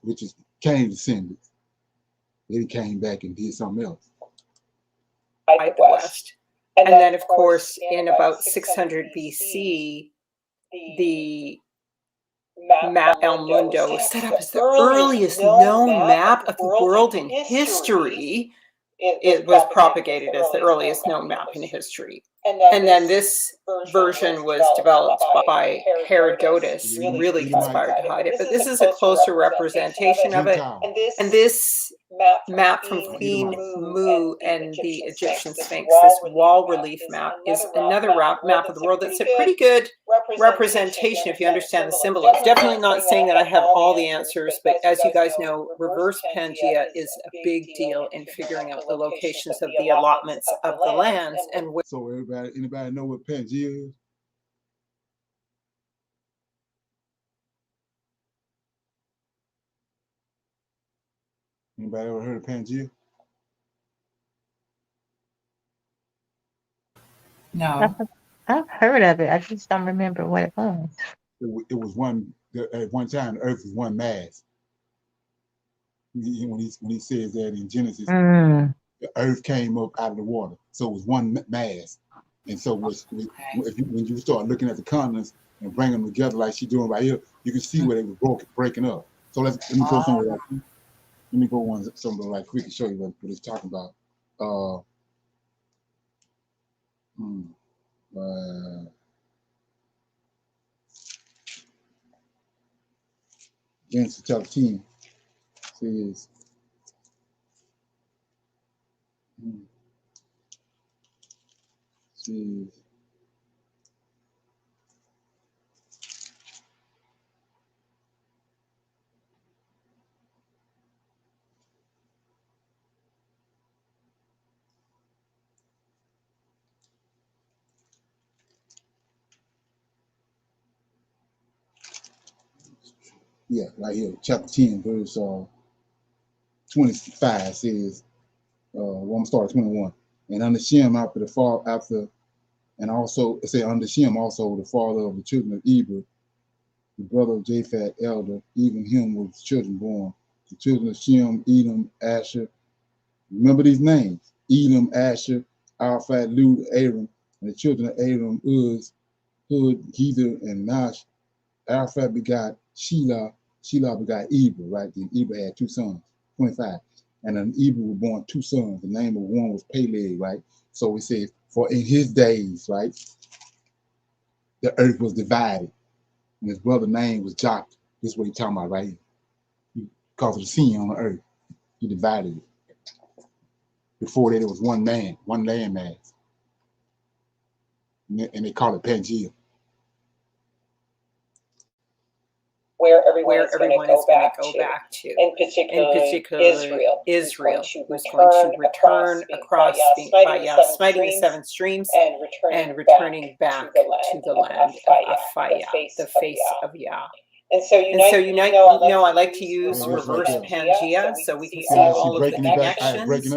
which is Cain's descendants, they came back and did something else. By the West. And then, of course, in about 600 BC, the map El Mundo was set up as the earliest known map of the world in history. It was propagated as the earliest known map in history. And then this version was developed by Herodotus, really conspired to hide it. But this is a closer representation of it. And this map from Queen Mu and the Egyptian Sphinx, this wall relief map, is another map of the world that's a pretty good representation if you understand the symbolism. Definitely not saying that I have all the answers, but as you guys know, reverse Pangea is a big deal in figuring out the locations of the allotments of the lands. And so anybody know what Pangea is? Anybody ever heard of Pangea? no. I've heard of it. I just don't remember what it was. It was one, at one time, the earth was one mass. When he says that in Genesis, the earth came up out of the water. So it was one mass. And so when you start looking at the continents and bring them together like she's doing right here, you can see where they were breaking up. So let me go somewhere like, let me go somewhere like quick and show you what it's talking about. Genesis chapter 10 says, yeah, right here, chapter 10, verse 25 says, I'm gonna start at 21. And under Shem and also it say under Shem also the father of the children of Eber, the brother of Japhet, elder, even him was children born. The children of Shem, Edom, Asher. Remember these names: Edom, Asher, Arphaxad, Lud, Aram. And the children of Aram, Uz, Hud, Gether, and Nash. Arphaxad begot Shelah. Shelah begot Eber, right? Then Eber had two sons, 25. And then Eber was born two sons. The name of one was Peleg, right? So it says, for in his days, right, the earth was divided. And his brother's name was Jock. This is what he's talking about right here. Because of the sin on the earth, he divided it. Before that, it was one man, one land mass. And they call it Pangea. Where everyone is going to go back to. In particular Israel, who's going to return across by smiting the seven streams and returning back to the land of Aphaya, the face of Yah. And so you know, I like to use reverse Pangea so we can see all of the connections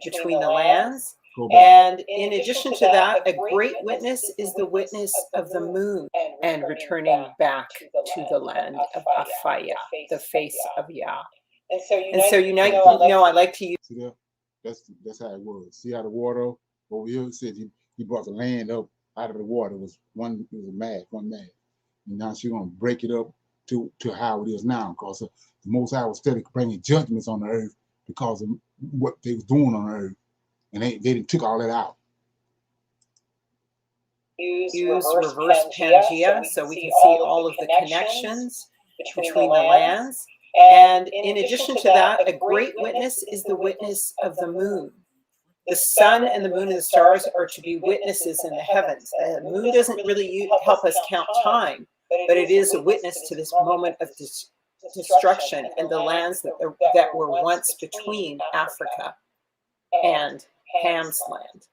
between the lands. And in addition to that, a great witness is the witness of the moon and returning back to the land of Aphaya, the face of Yah. And so you know, I like to use. See there? That's how it was. See how the water over here said he brought the land up out of the water. It was one mass. And now she's gonna break it up to how it is now, because the Most High was steady bringing judgments on the earth because of what they was doing on the earth. And they took all that out. Use reverse Pangea so we can see all of the connections between the lands. And in addition to that, a great witness is the witness of the moon. The sun and the moon and the stars are to be witnesses in the heavens. The moon doesn't really help us count time, but it is a witness to this moment of destruction and the lands that were once between Africa and Ham's land.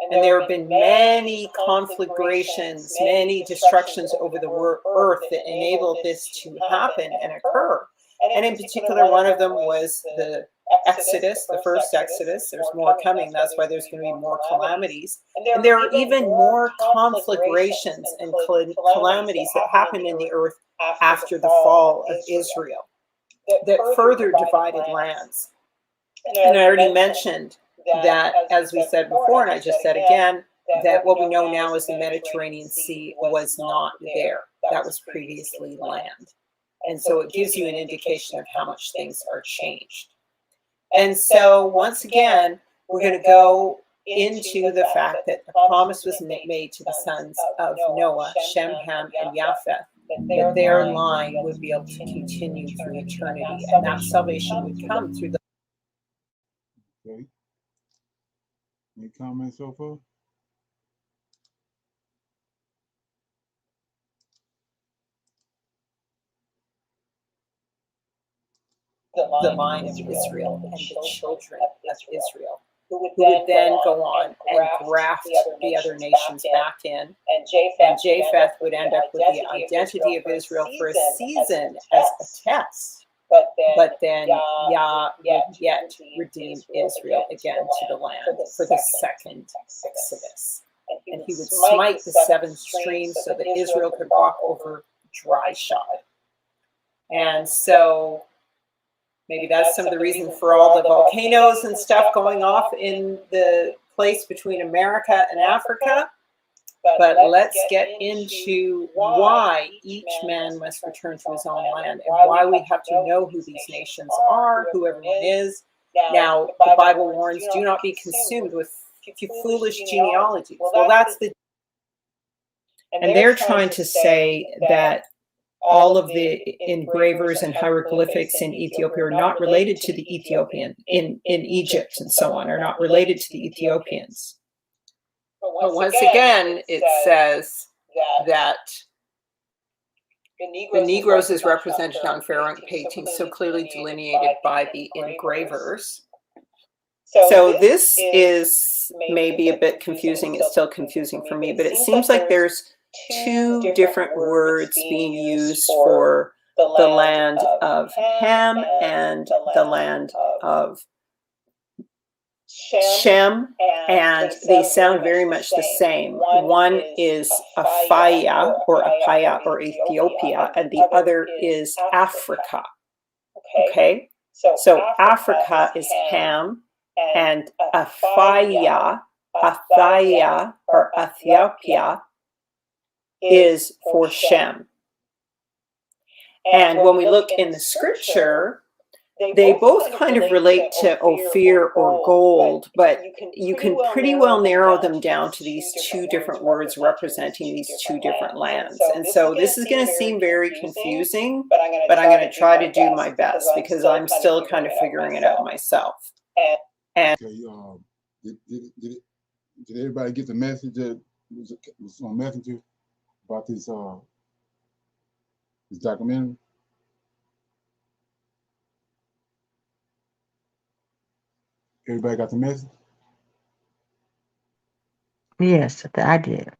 And there have been many conflagrations, many destructions over the earth that enabled this to happen and occur. And in particular, one of them was the Exodus, the first Exodus. There's more coming. That's why there's going to be more calamities. And there are even more conflagrations and calamities that happen in the earth after the fall of Israel that further divided lands. And I already mentioned that, as we said before, and I just said again, that what we know now as the Mediterranean Sea was not there. That was previously land. And so it gives you an indication of how much things are changed. And so once again, we're going to go into the fact that a promise was made to the sons of Noah, Shem, Ham, and Japheth, that their line would be able to continue through eternity, and that salvation would come through the. Okay. Any comments so far? The line of Israel and the children of Israel, who would then go on and graft the other nations back in. And Japheth would end up with the identity of Israel for a season as a test. But then Yah would yet redeem Israel again to the land for the second Exodus. And he would smite the seven streams so that Israel could walk over dry shod. And so maybe that's some of the reason for all the volcanoes and stuff going off in the place between America and Africa. But let's get into why each man must return to his own land, and why we have to know who these nations are, who everyone is. Now, the Bible warns, do not be consumed with foolish genealogies. Well, that's the. And they're trying to say that all of the engravers and hieroglyphics in Ethiopia are not related to the Ethiopian in Egypt and so on, are not related to the Ethiopians. But once again, it says that the Negroes is represented on pharaoh paintings so clearly delineated by the engravers. So this is maybe a bit confusing. It's still confusing for me, but it seems like there's two different words being used for the land of Ham and the land of Shem, and they sound very much the same. One is Aphaya or Apaya or Ethiopia, and the other is Africa. Okay, so Africa is Ham, and Aphaya or Ethiopia is for Shem. And when we look in the scripture, they both kind of relate to Ophir or gold, but you can pretty well narrow them down to these two different words representing these two different lands. And so this is going to seem very confusing, but I'm going to try to do my best because I'm still kind of figuring it out myself. And okay, did everybody get the message that was on Messenger about this documentary? Everybody got the message? Yes, I did.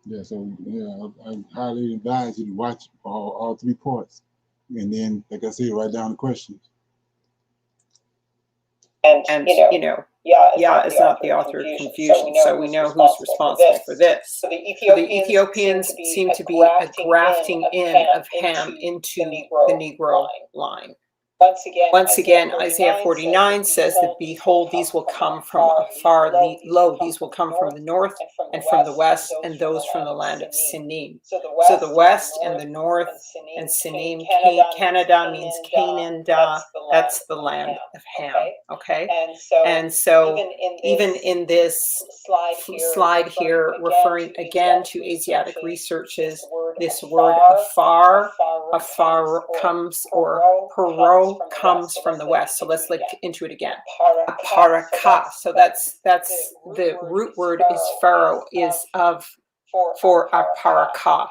Yeah, so yeah, I highly advise you to watch all three parts. And then, like I said, write down the questions. And you know, Yah is not the author of confusion, so we know who's responsible for this. So the Ethiopians seem to be a grafting in of Ham into the Negro line. Once again, Isaiah 49 says that, behold, these will come from afar, lo, these will come from the north and from the west, and those from the land of Sinim. So the west and the north and Sinim, Canada means Canaan, that's the land of Ham, okay? And so even in this slide here, referring again to Asiatic researches, this word afar comes, or paro comes from the west. So let's look into it again. Paraka. So that's the root word is pharaoh, is of for aparaka.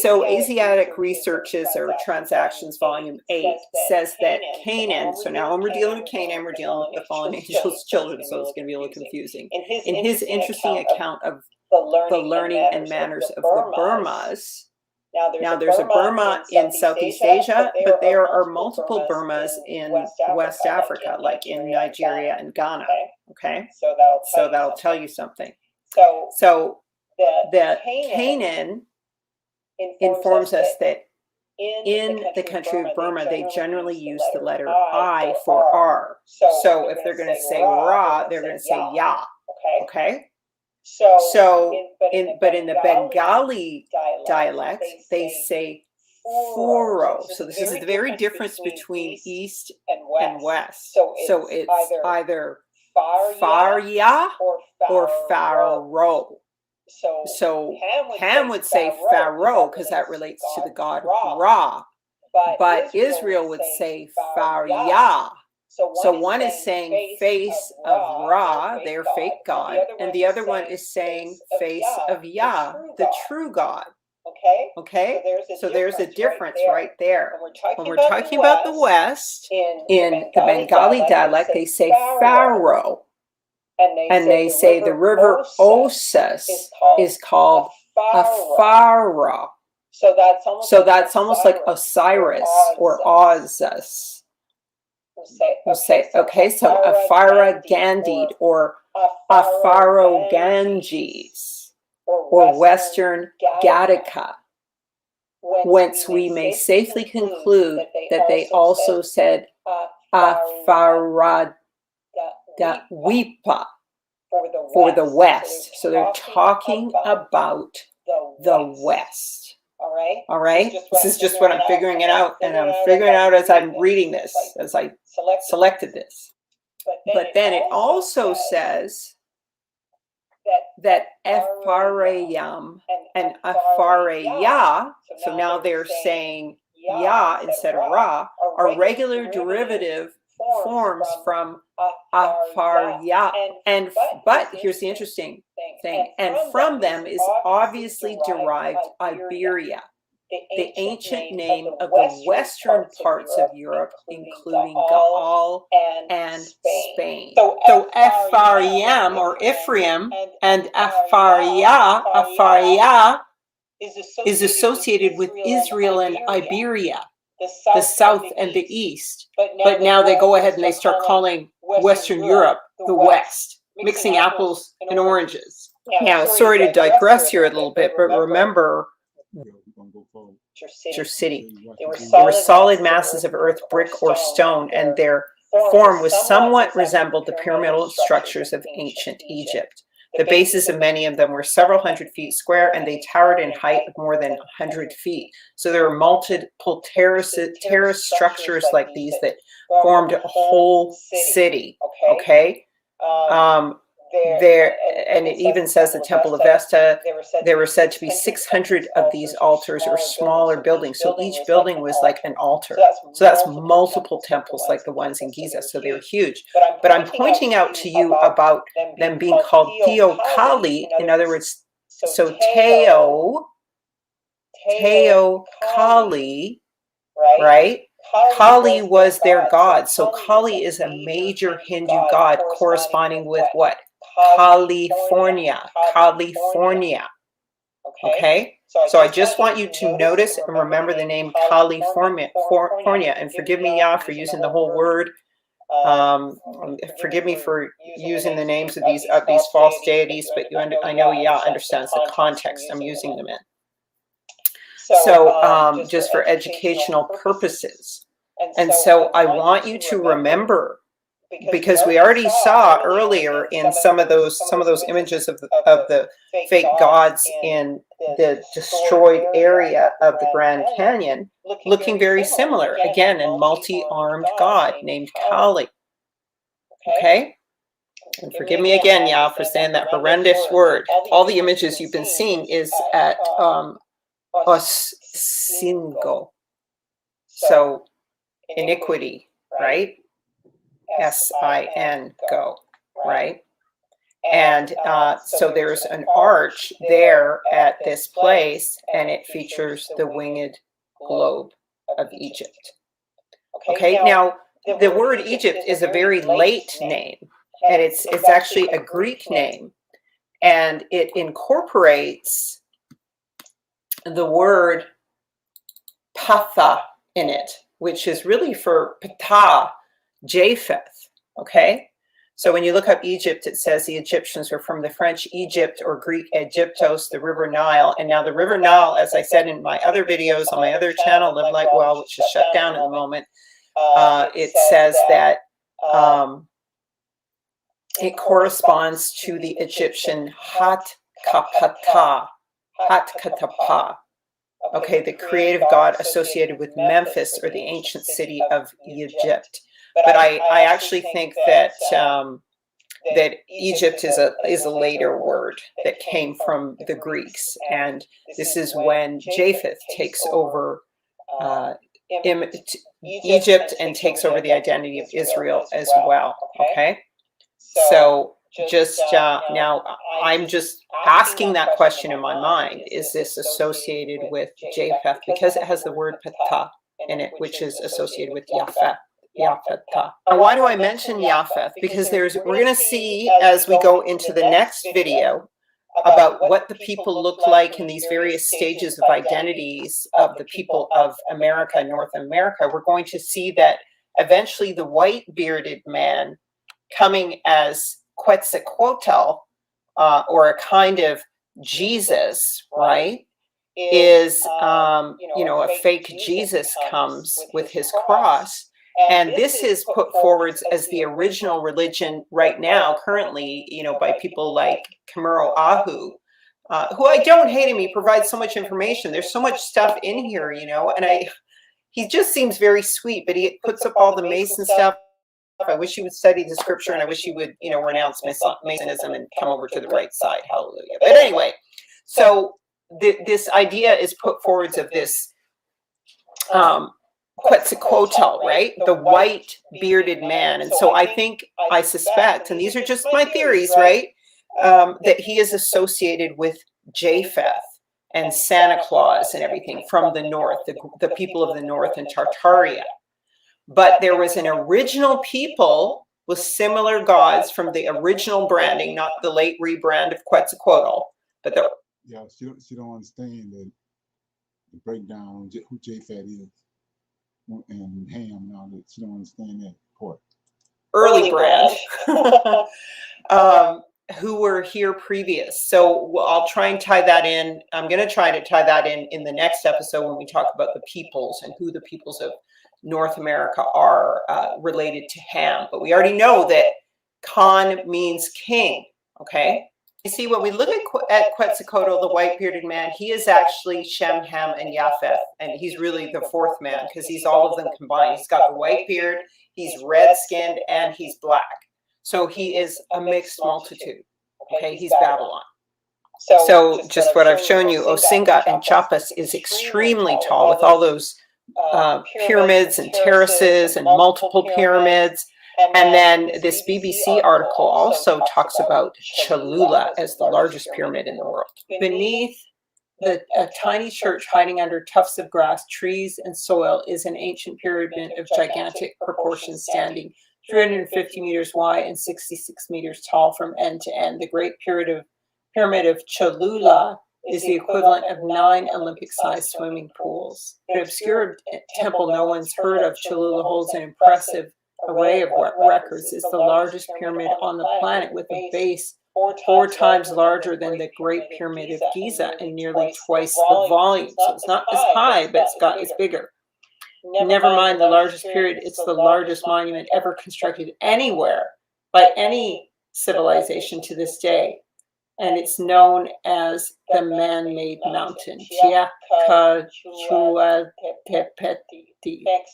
So Asiatic Researches or Transactions Volume 8 says that Canaan, so now when we're dealing with Canaan, we're dealing with the fallen angels' children, so it's going to be a little confusing. In his interesting account of the learning and manners of the Burmas, Now, there's a Burma in Southeast Asia, but there are multiple Burmas in West Africa, like in Nigeria and Ghana. Okay, so that'll tell you something. So the Canaan informs us that in the country of Burma, they generally use the letter I for R. So if they're going to say Ra, they're going to say Ya. Okay. But in the Bengali dialect, they say Furo. So this is the very difference between East and West. So it's either Farya or Pharaoh. So Ham would say Pharaoh because that relates to the god Ra, but Israel would say Farya. So one is saying face of Ra, their fake god, and the other one is saying face of Yah, the true God. Okay? So there's a difference right there. When we're talking about the West, in the Bengali dialect, they say Pharaoh. And they say the river Osus is called Afara. So that's almost like Osiris or Ozus. We'll say, okay, so Afara Gandid or Afaro Ganges or Western Gattaca, whence we may safely conclude that they also said Afara Wipa for the West. So they're talking about the West. All right. This is just what I'm figuring it out, and I'm figuring it out as I'm reading this, as I selected this. But then it also says that Ephraim and Ephraim, so now they're saying Yah instead of Ra, are regular derivative forms from Afarya, but here's the interesting thing, and from them is obviously derived Iberia, the ancient name of the western parts of Europe, including Gaul and Spain. So Ephraim or Ephraim and Afarya is associated with Israel and Iberia, the south and the east. But now they go ahead and they start calling Western Europe the West, mixing apples and oranges. Now, sorry to digress here a little bit, but remember, your city. They were solid masses of earth, brick, or stone, and their form was somewhat resembled the pyramidal structures of ancient Egypt. The bases of many of them were several hundred feet square, and they towered in height of more than 100 feet. So there were multiple terrace structures like these that formed a whole city. Okay. There, and it even says the Temple of Vesta, there were said to be 600 of these altars or smaller buildings. So each building was like an altar. So that's multiple temples like the ones in Giza. So they were huge. But I'm pointing out to you about them being called Theokali. In other words, so Theokali, right? Kali was their god. So Kali is a major Hindu god corresponding with what? California. Okay, so I just want you to notice and remember the name California. And forgive me, Yah, for using the whole word. Forgive me for using the names of these false deities, but I know Yah understands the context I'm using them in. So just for educational purposes. And so I want you to remember, because we already saw earlier in some of those images of the fake gods in the destroyed area of the Grand Canyon, looking very similar. Again, a multi-armed god named Kali. Okay? And forgive me again, Yah, for saying that horrendous word. All the images you've been seeing is at Osingo. So iniquity, right? S-I-N, go, right? And so there's an arch there at this place, and it features the winged globe of Egypt. Okay, now the word Egypt is a very late name, and it's actually a Greek name, and it incorporates the word Patha in it, which is really for Ptah, Japheth, okay? So when you look up Egypt, it says the Egyptians were from the French Egypt or Greek Egyptos, the River Nile. And now the River Nile, as I said in my other videos on my other channel, Live Like Well, which is shut down at the moment, it says that it corresponds to the Egyptian Hat Kapata, Hat Katapa. Okay, the creative god associated with Memphis or the ancient city of Egypt. But I actually think that that Egypt is a later word that came from the Greeks, and this is when Japheth takes over Egypt and takes over the identity of Israel as well. Okay, so just now I'm just asking that question in my mind: is this associated with Japheth because it has the word Ptah in it, which is associated with Japheth? Japheth. Why do I mention Japheth? Because we're going to see as we go into the next video about what the people look like in these various stages of identities of the people of America, North America. We're going to see that eventually the white bearded man coming as Quetzalcoatl, or a kind of Jesus, right, is, a fake Jesus comes with his cross. And this is put forward as the original religion right now, currently, by people like Kamuro Ahu, who I don't hate him. He provides so much information. There's so much stuff in here, and he just seems very sweet, but he puts up all the Mason stuff. I wish he would study the scripture, and I wish he would, renounce Masonism and come over to the right side. Hallelujah. But anyway, so this idea is put forward of this Quetzalcoatl, right? The white bearded man. And so I suspect, and these are just my theories, right? That he is associated with Japheth and Santa Claus and everything from the north, the people of the north and Tartaria. But there was an original people with similar gods from the original branding, not the late rebrand of Quetzalcoatl. But she don't understand the breakdown on who Japheth is and Ham and all that. She don't understand that part. Early brand, who were here previous. So I'll try and tie that in. I'm going to try to tie that in the next episode when we talk about the peoples and who the peoples of North America are related to Ham. But we already know that Khan means king. Okay. You see, when we look at Quetzalcoatl, the white bearded man, he is actually Shem, Ham, and Japheth. And he's really the fourth man because he's all of them combined. He's got the white beard, he's red skinned, and he's black. So he is a mixed multitude. Okay, he's Babylon. So just what I've shown you, Osinga and Chiapas is extremely tall with all those pyramids and terraces and multiple pyramids. And then this BBC article also talks about Cholula as the largest pyramid in the world. Beneath a tiny church hiding under tufts of grass, trees, and soil is an ancient pyramid of gigantic proportions standing 350 meters wide and 66 meters tall from end to end. The Great Pyramid of Cholula is the equivalent of 9 Olympic-sized swimming pools. An obscure temple no one's heard of, Cholula holds an impressive array of records. Is the largest pyramid on the planet with a base 4 times larger than the Great Pyramid of Giza and nearly twice the volume. So it's not as high, but it's bigger. Never mind the largest pyramid, it's the largest monument ever constructed anywhere by any civilization to this day. And it's known as the man-made mountain, Chiacachuatepetl.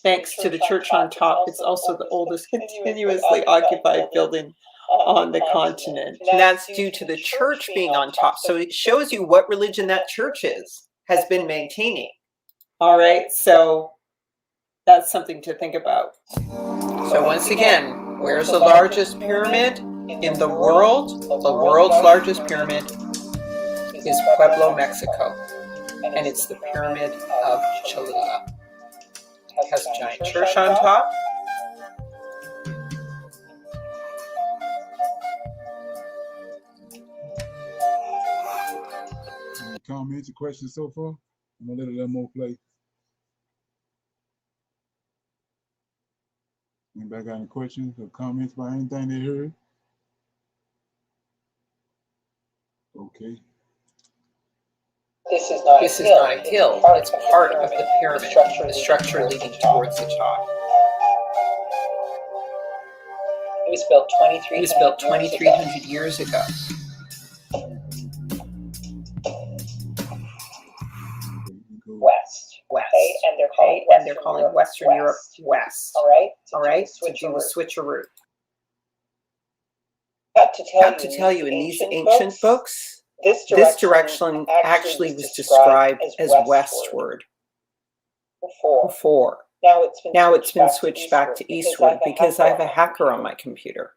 Thanks to the church on top, it's also the oldest continuously occupied building on the continent. And that's due to the church being on top. So it shows you what religion that church has been maintaining. All right, so that's something to think about. So once again, where's the largest pyramid in the world? The world's largest pyramid is Pueblo, Mexico, and it's the Pyramid of Cholula. It has a giant church on top. Any comments or questions so far? I'm gonna let a little more play. Anybody got any questions or comments about anything they heard? Okay. This is not a hill. It's part of the pyramid, the structure leading towards the top. It was built 2,300 years ago. West. Okay? And they're calling Western Europe West. All right? To do a switcheroo. I have to tell you, in these ancient books, this direction actually was described as westward before. Now it's been switched back to eastward because I have a hacker on my computer.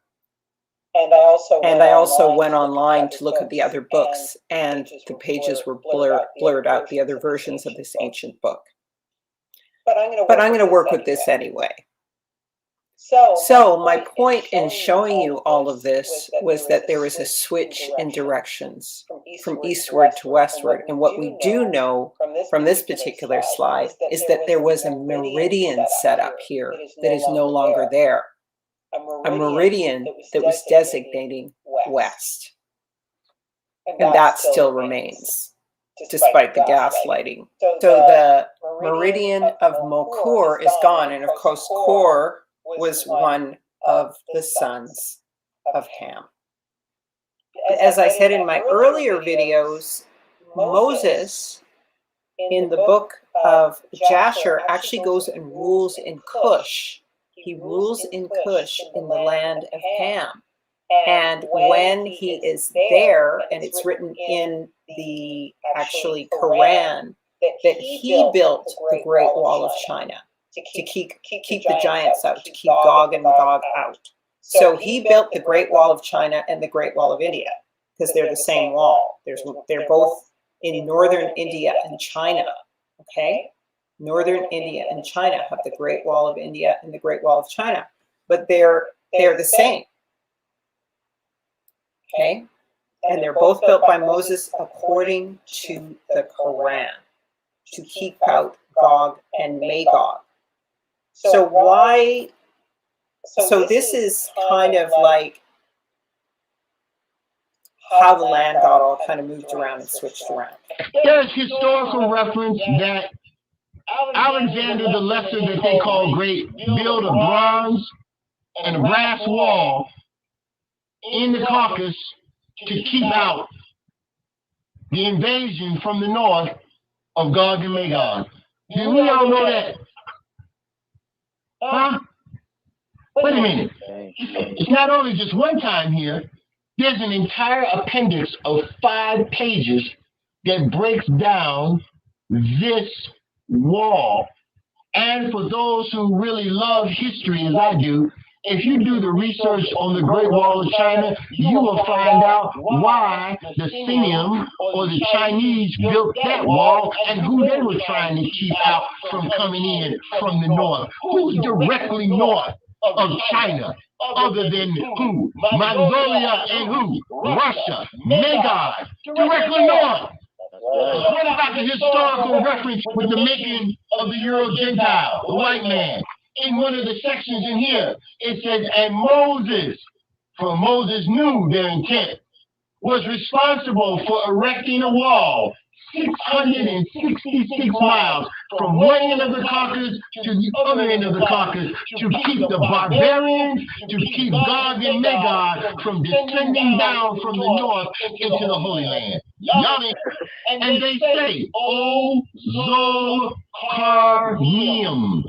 And I also went online to look at the other books, and the pages were blurred out, the other versions of this ancient book. But I'm going to work with this anyway. So my point in showing you all of this was that there is a switch in directions from eastward to westward. And what we do know from this particular slide is that there was a meridian set up here that is no longer there. A meridian that was designating west. And that still remains, despite the gaslighting. So the meridian of Mokur is gone. And of course, Kor was one of the sons of Ham. As I said in my earlier videos, Moses in the book of Jasher actually goes and rules in Cush. He rules in Cush in the land of Ham. And when he is there, and it's written in the actually Quran, that he built the Great Wall of China to keep the giants out, to keep Gog and Magog out. So he built the Great Wall of China and the Great Wall of India, because they're the same wall. They're both in northern India and China, okay? Northern India and China have the Great Wall of India and the Great Wall of China, but they're the same, okay? And they're both built by Moses according to the Quran, to keep out Gog and Magog. So why? So this is kind of like how the land got all kind of moved around and switched around. There's historical reference that Alexander the Lesser, that they call great, built a bronze and a brass wall in the Caucasus to keep out the invasion from the north of Gog and Magog. Do we all know that? Huh? Wait a minute. It's not only just one time here. There's an entire appendix of 5 pages that breaks down this wall. And for those who really love history, as I do, if you do the research on the Great Wall of China, you will find out why the Siam or the Chinese built that wall and who they were trying to keep out from coming in from the north. Who's directly north of China other than who? Mongolia and who? Russia, Magog, directly north. What about the historical reference with the making of the Euro-Gentile, the white man? In one of the sections in here, it says, and Moses, for Moses knew their intent, was responsible for erecting a wall 666 miles from one end of the Caucasus to the other end of the Caucasus to keep the barbarians, to keep Gog and Magog from descending down from the north into the Holy Land. And they say, O Zokarnim,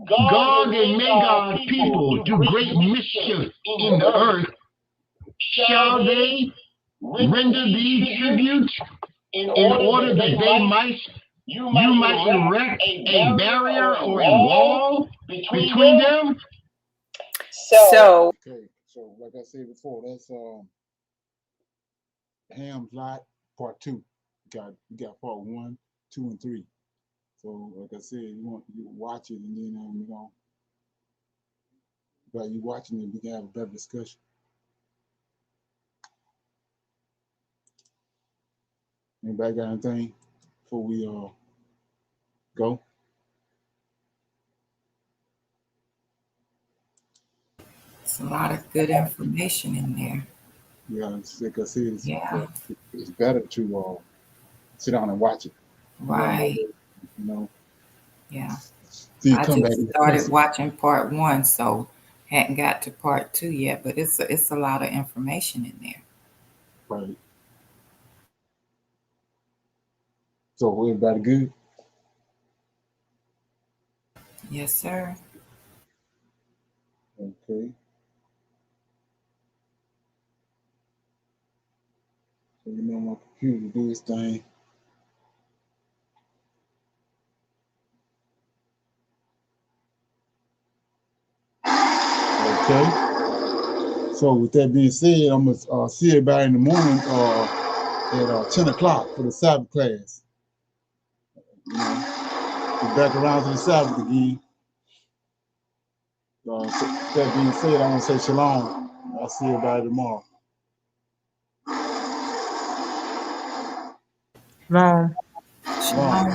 Gog and Magog people do great mischief in the earth. Shall they render thee tribute in order that they might, you might erect a barrier or a wall between them? So Okay, so like I said before, that's Ham's Lot Part 2. You got Part 1, 2, and 3. So like I said, you watch it, and then while you watching it, we can have a better discussion. Anybody got anything before we go? It's a lot of good information in there. Yeah, it's, like I said, Yeah. it's better to sit down and watch it. Right. You know. Yeah. So you I come just back. started watching part 1, so hadn't got to part 2 yet, but it's a lot of information in there. Right. So everybody good? Yes, sir. Okay. So you know my computer do its thing. Okay. So with that being said, I'm gonna see everybody in the morning at 10 o'clock for the Sabbath class. You know, we're back around to the Sabbath again. So that being said, I want to say shalom. I'll see everybody tomorrow. Shalom. Shalom.